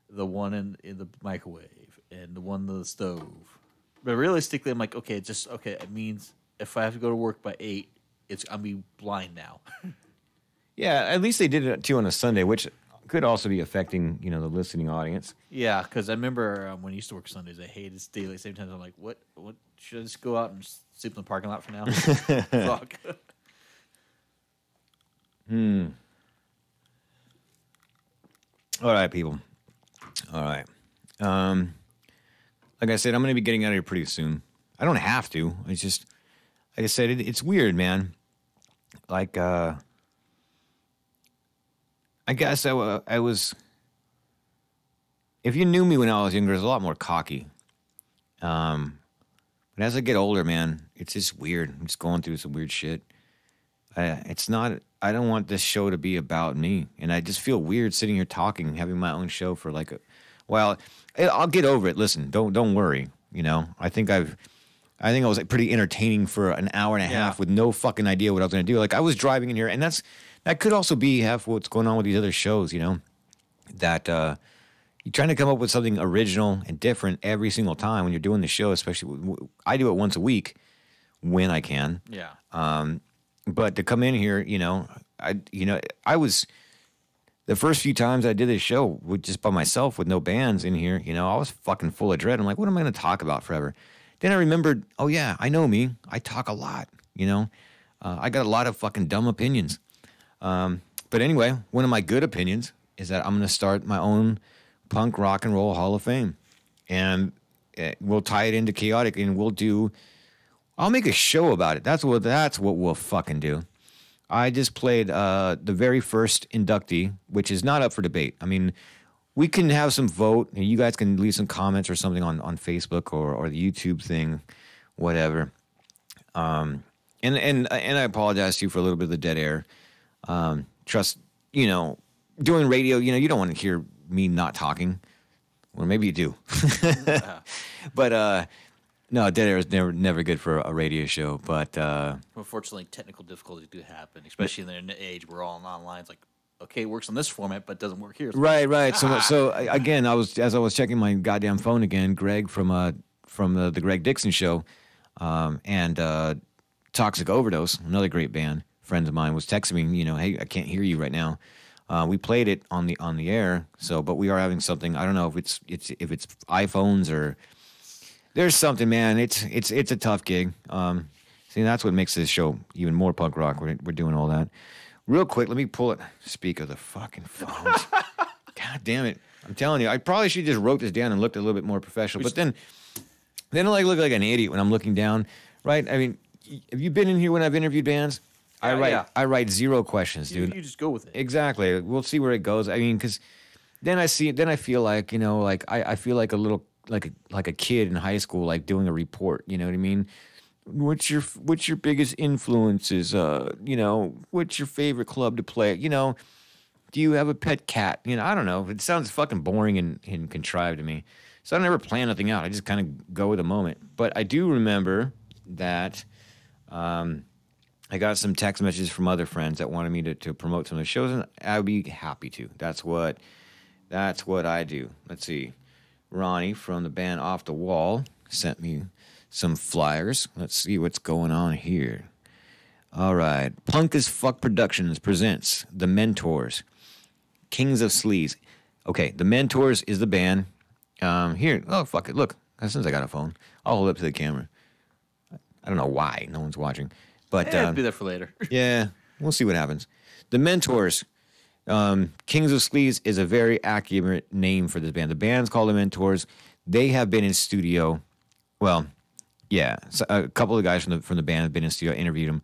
the one in the microwave, and the one in the stove. But realistically, I'm like, it means if I have to go to work by 8, I'm be blind now. Yeah, at least they did it too on a Sunday, which could also be affecting, the listening audience. Yeah, because I remember when I used to work Sundays, I hated daylight saving times. I'm like, what? Should I just go out and sleep in the parking lot for now? Fuck. All right, people. All right. Like I said, I'm going to be getting out of here pretty soon. I don't have to. It's just, like I said, it's weird, man. Like, I guess I was, if you knew me when I was younger, I was a lot more cocky. But as I get older, man, it's just weird. I'm just going through some weird shit. I don't want this show to be about me. And I just feel weird sitting here talking, having my own show for like I'll get over it. Listen, don't worry. I think I was like pretty entertaining for an hour and a half with no fucking idea what I was going to do. Like I was driving in here, and that could also be half what's going on with these other shows, that you're trying to come up with something original and different every single time when you're doing the show, especially I do it once a week when I can. Yeah. But to come in here, I was the first few times I did this show just by myself with no bands in here, I was fucking full of dread. I'm like, what am I going to talk about forever? Then I remembered, oh yeah, I know me. I talk a lot, I got a lot of fucking dumb opinions. But anyway, one of my good opinions is that I'm going to start my own punk rock and roll Hall of Fame. And we'll tie it into Kaotic, and I'll make a show about it. That's what we'll fucking do. I just played the very first inductee, which is not up for debate. I mean, we can have some vote, and you guys can leave some comments or something on Facebook or the YouTube thing, whatever. And I apologize to you for a little bit of the dead air. Trust, doing radio, you don't want to hear me not talking. Or maybe you do. But no, dead air is never good for a radio show. But unfortunately, technical difficulties do happen, especially in the age we're all online. It's like, okay, it works on this format, but doesn't work here. Right. So again, as I was checking my goddamn phone again, Greg from the Greg Dixon Show, and Toxic Overdose, another great band, friends of mine, was texting me, hey, I can't hear you right now. We played it on the air, but we are having something. I don't know if it's iPhones or there's something, man. It's a tough gig. See, that's what makes this show even more punk rock. We're doing all that. Real quick, let me pull it. Speak of the fucking phones. God damn it! I'm telling you, I probably should just wrote this down and looked a little bit more professional. But then I look like an idiot when I'm looking down. Right? I mean, have you been in here when I've interviewed bands? Yeah, I write zero questions, dude. You just go with it. Exactly. We'll see where it goes. I mean, because then I feel like, I feel like a little, like a kid in high school, like doing a report. You know what I mean? What's your biggest influences? What's your favorite club to play at? Do you have a pet cat? I don't know. It sounds fucking boring and contrived to me. So I never plan nothing out. I just kind of go with the moment. But I do remember that I got some text messages from other friends that wanted me to promote some of the shows, and I would be happy to. That's what I do. Let's see. Ronnie from the band Off the Wall sent me some flyers. Let's see what's going on here. All right. Punk as Fuck Productions presents The Mentors, Kings of Sleaze. Okay, The Mentors is the band. Here. Oh, fuck it. Look, since I got a phone, I'll hold it up to the camera. I don't know why. No one's watching. But It'll be there for later. Yeah, we'll see what happens. The Mentors. Kings of Sleaze is a very accurate name for this band. The band's called the Mentors. They have been in studio. Well, yeah, so a couple of guys from the band have been in studio. I interviewed them,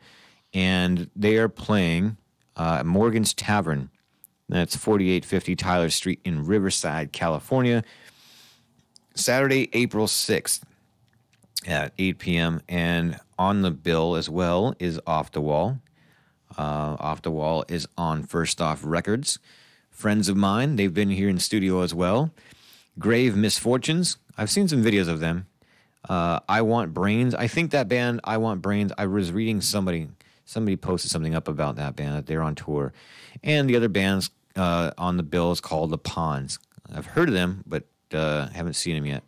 and they are playing at Morgan's Tavern. That's 4850 Tyler Street in Riverside, California. Saturday, April 6th at 8 p.m. And on the bill as well is Off the Wall. Off the Wall is on First Off Records. Friends of mine, they've been here in studio as well. Grave Misfortunes. I've seen some videos of them. I Want Brains. I think that band, I Want Brains, I was reading somebody posted something up about that band, that they're on tour. And the other bands on the bill is called The Pawns. I've heard of them, but haven't seen them yet.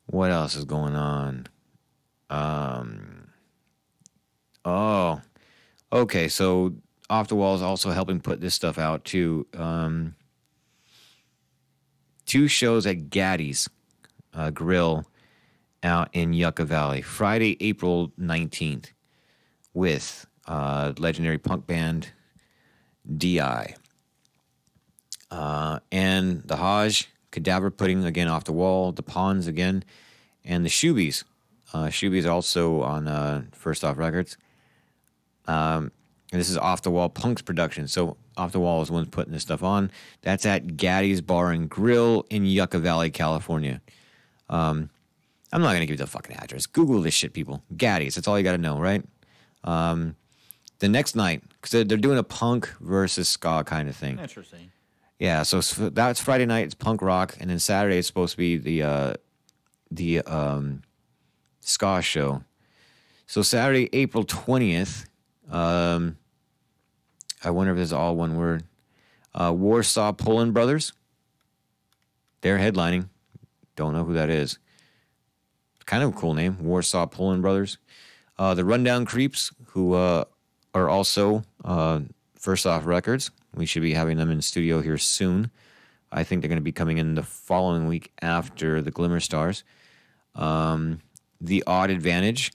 What else is going on? Okay, so Off the Wall is also helping put this stuff out too. 2 shows at Gaddy's Grill out in Yucca Valley. Friday, April 19th with legendary punk band DI. And the Hajj, Cadaver Pudding, again, Off the Wall, the Pawns again, and the Shoobies. Shoobies also on First Off Records. And this is Off the Wall Punks production. So Off the Wall is the one putting this stuff on. That's at Gaddy's Bar and Grill in Yucca Valley, California. I'm not going to give you the fucking address. Google this shit, people. Gaddy's. That's all you got to know, right? The next night, because they're doing a punk versus ska kind of thing. Interesting. Yeah, so that's Friday night. It's punk rock, and then Saturday it's supposed to be the ska show. So Saturday, April 20th. I wonder if this is all one word. Warsaw Poland Brothers. They're headlining. Don't know who that is. Kind of a cool name, Warsaw Poland Brothers. The Rundown Creeps, who are also First Off Records. We should be having them in the studio here soon. I think they're going to be coming in the following week after the Glimmer Stars. The Odd Advantage,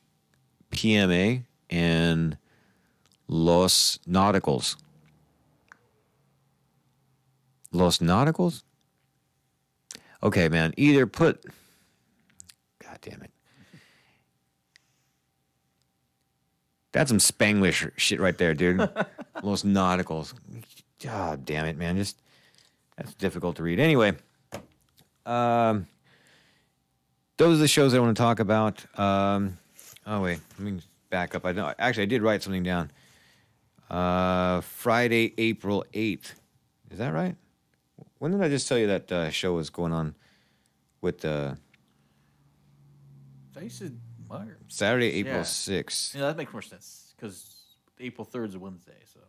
PMA, and Los Nauticals. Los Nauticals? Okay, man. Either put... God damn it. That's some Spanglish shit right there, dude. Los Nauticals. God damn it, man. Just... That's difficult to read. Anyway. Those are the shows I want to talk about. Oh, wait. Let me back up. I did write something down. Friday, April 8th. Is that right? When did I just tell you that show was going on with the... I said March. Saturday, April 6th. Yeah, that makes more sense because April 3rd is a Wednesday, so...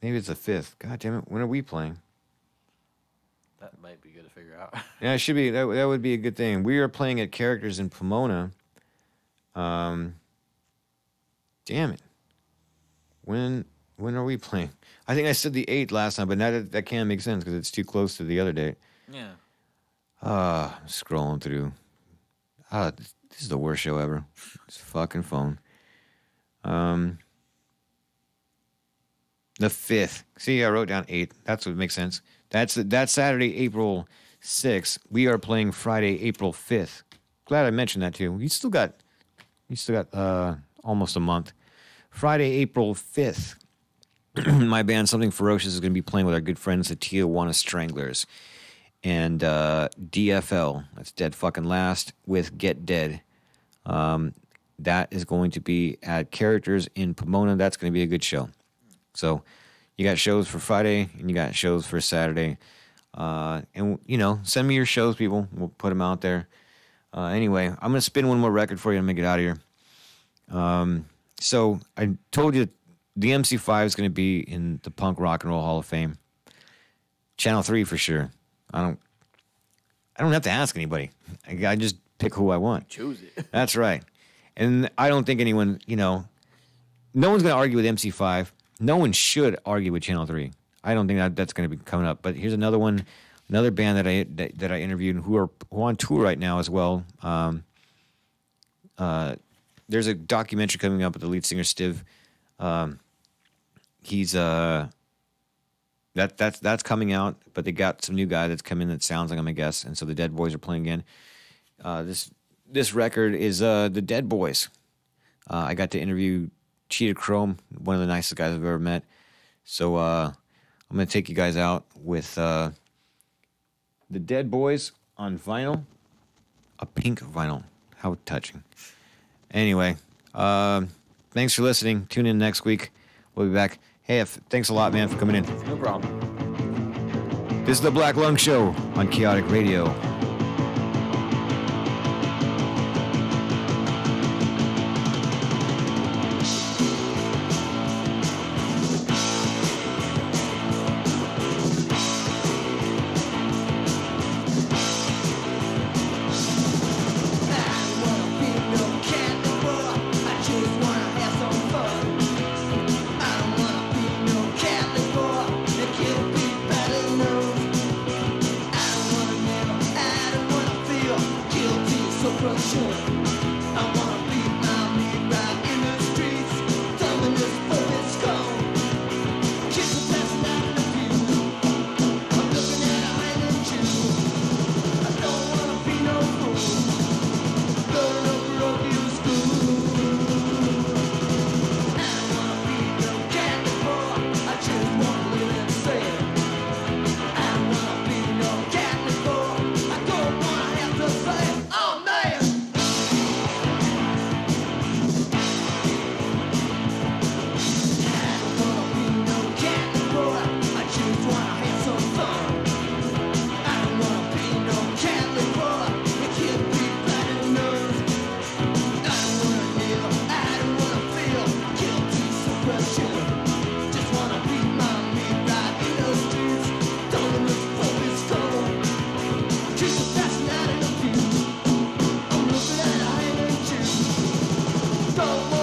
Maybe it's the 5th. God damn it. When are we playing? That might be good to figure out. Yeah, it should be. That would be a good thing. We are playing at Characters in Pomona. Damn it. When are we playing? I think I said the 8th last time, but now that can't make sense because it's too close to the other date. Yeah. I'm scrolling through. This is the worst show ever. This fucking phone. The 5th. See, I wrote down 8th. That's what makes sense. That's Saturday, April 6th. We are playing Friday, April 5th. Glad I mentioned that too. You still got almost a month. Friday, April 5th. My band, Something Ferocious, is going to be playing with our good friends, the Tijuana Stranglers. And DFL, that's Dead Fucking Last, with Get Dead. That is going to be at Characters in Pomona. That's going to be a good show. So you got shows for Friday and you got shows for Saturday. And, send me your shows, people. We'll put them out there. Anyway, I'm going to spin one more record for you and make it out of here. So I told you the MC5 is going to be in the Punk Rock and Roll Hall of Fame. Channel 3 for sure. I don't have to ask anybody. I just pick who I want. Choose it. That's right. And I don't think anyone, no one's going to argue with MC5. No one should argue with Channel 3. I don't think that's going to be coming up. But here's another one, another band that I interviewed who are on tour right now as well. There's a documentary coming up with the lead singer Stiv he's that's coming out, but they got some new guy that's come in that sounds like him, I guess, and so the Dead Boys are playing again. This record is the Dead Boys. I got to interview Cheetah Chrome, one of the nicest guys I've ever met. So I'm gonna take you guys out with the Dead Boys on vinyl, a pink vinyl. How touching. Anyway, thanks for listening. Tune in next week. We'll be back. Hey, thanks a lot, man, for coming in. No problem. This is the Black Lung Show on Kaotic Radio. Don't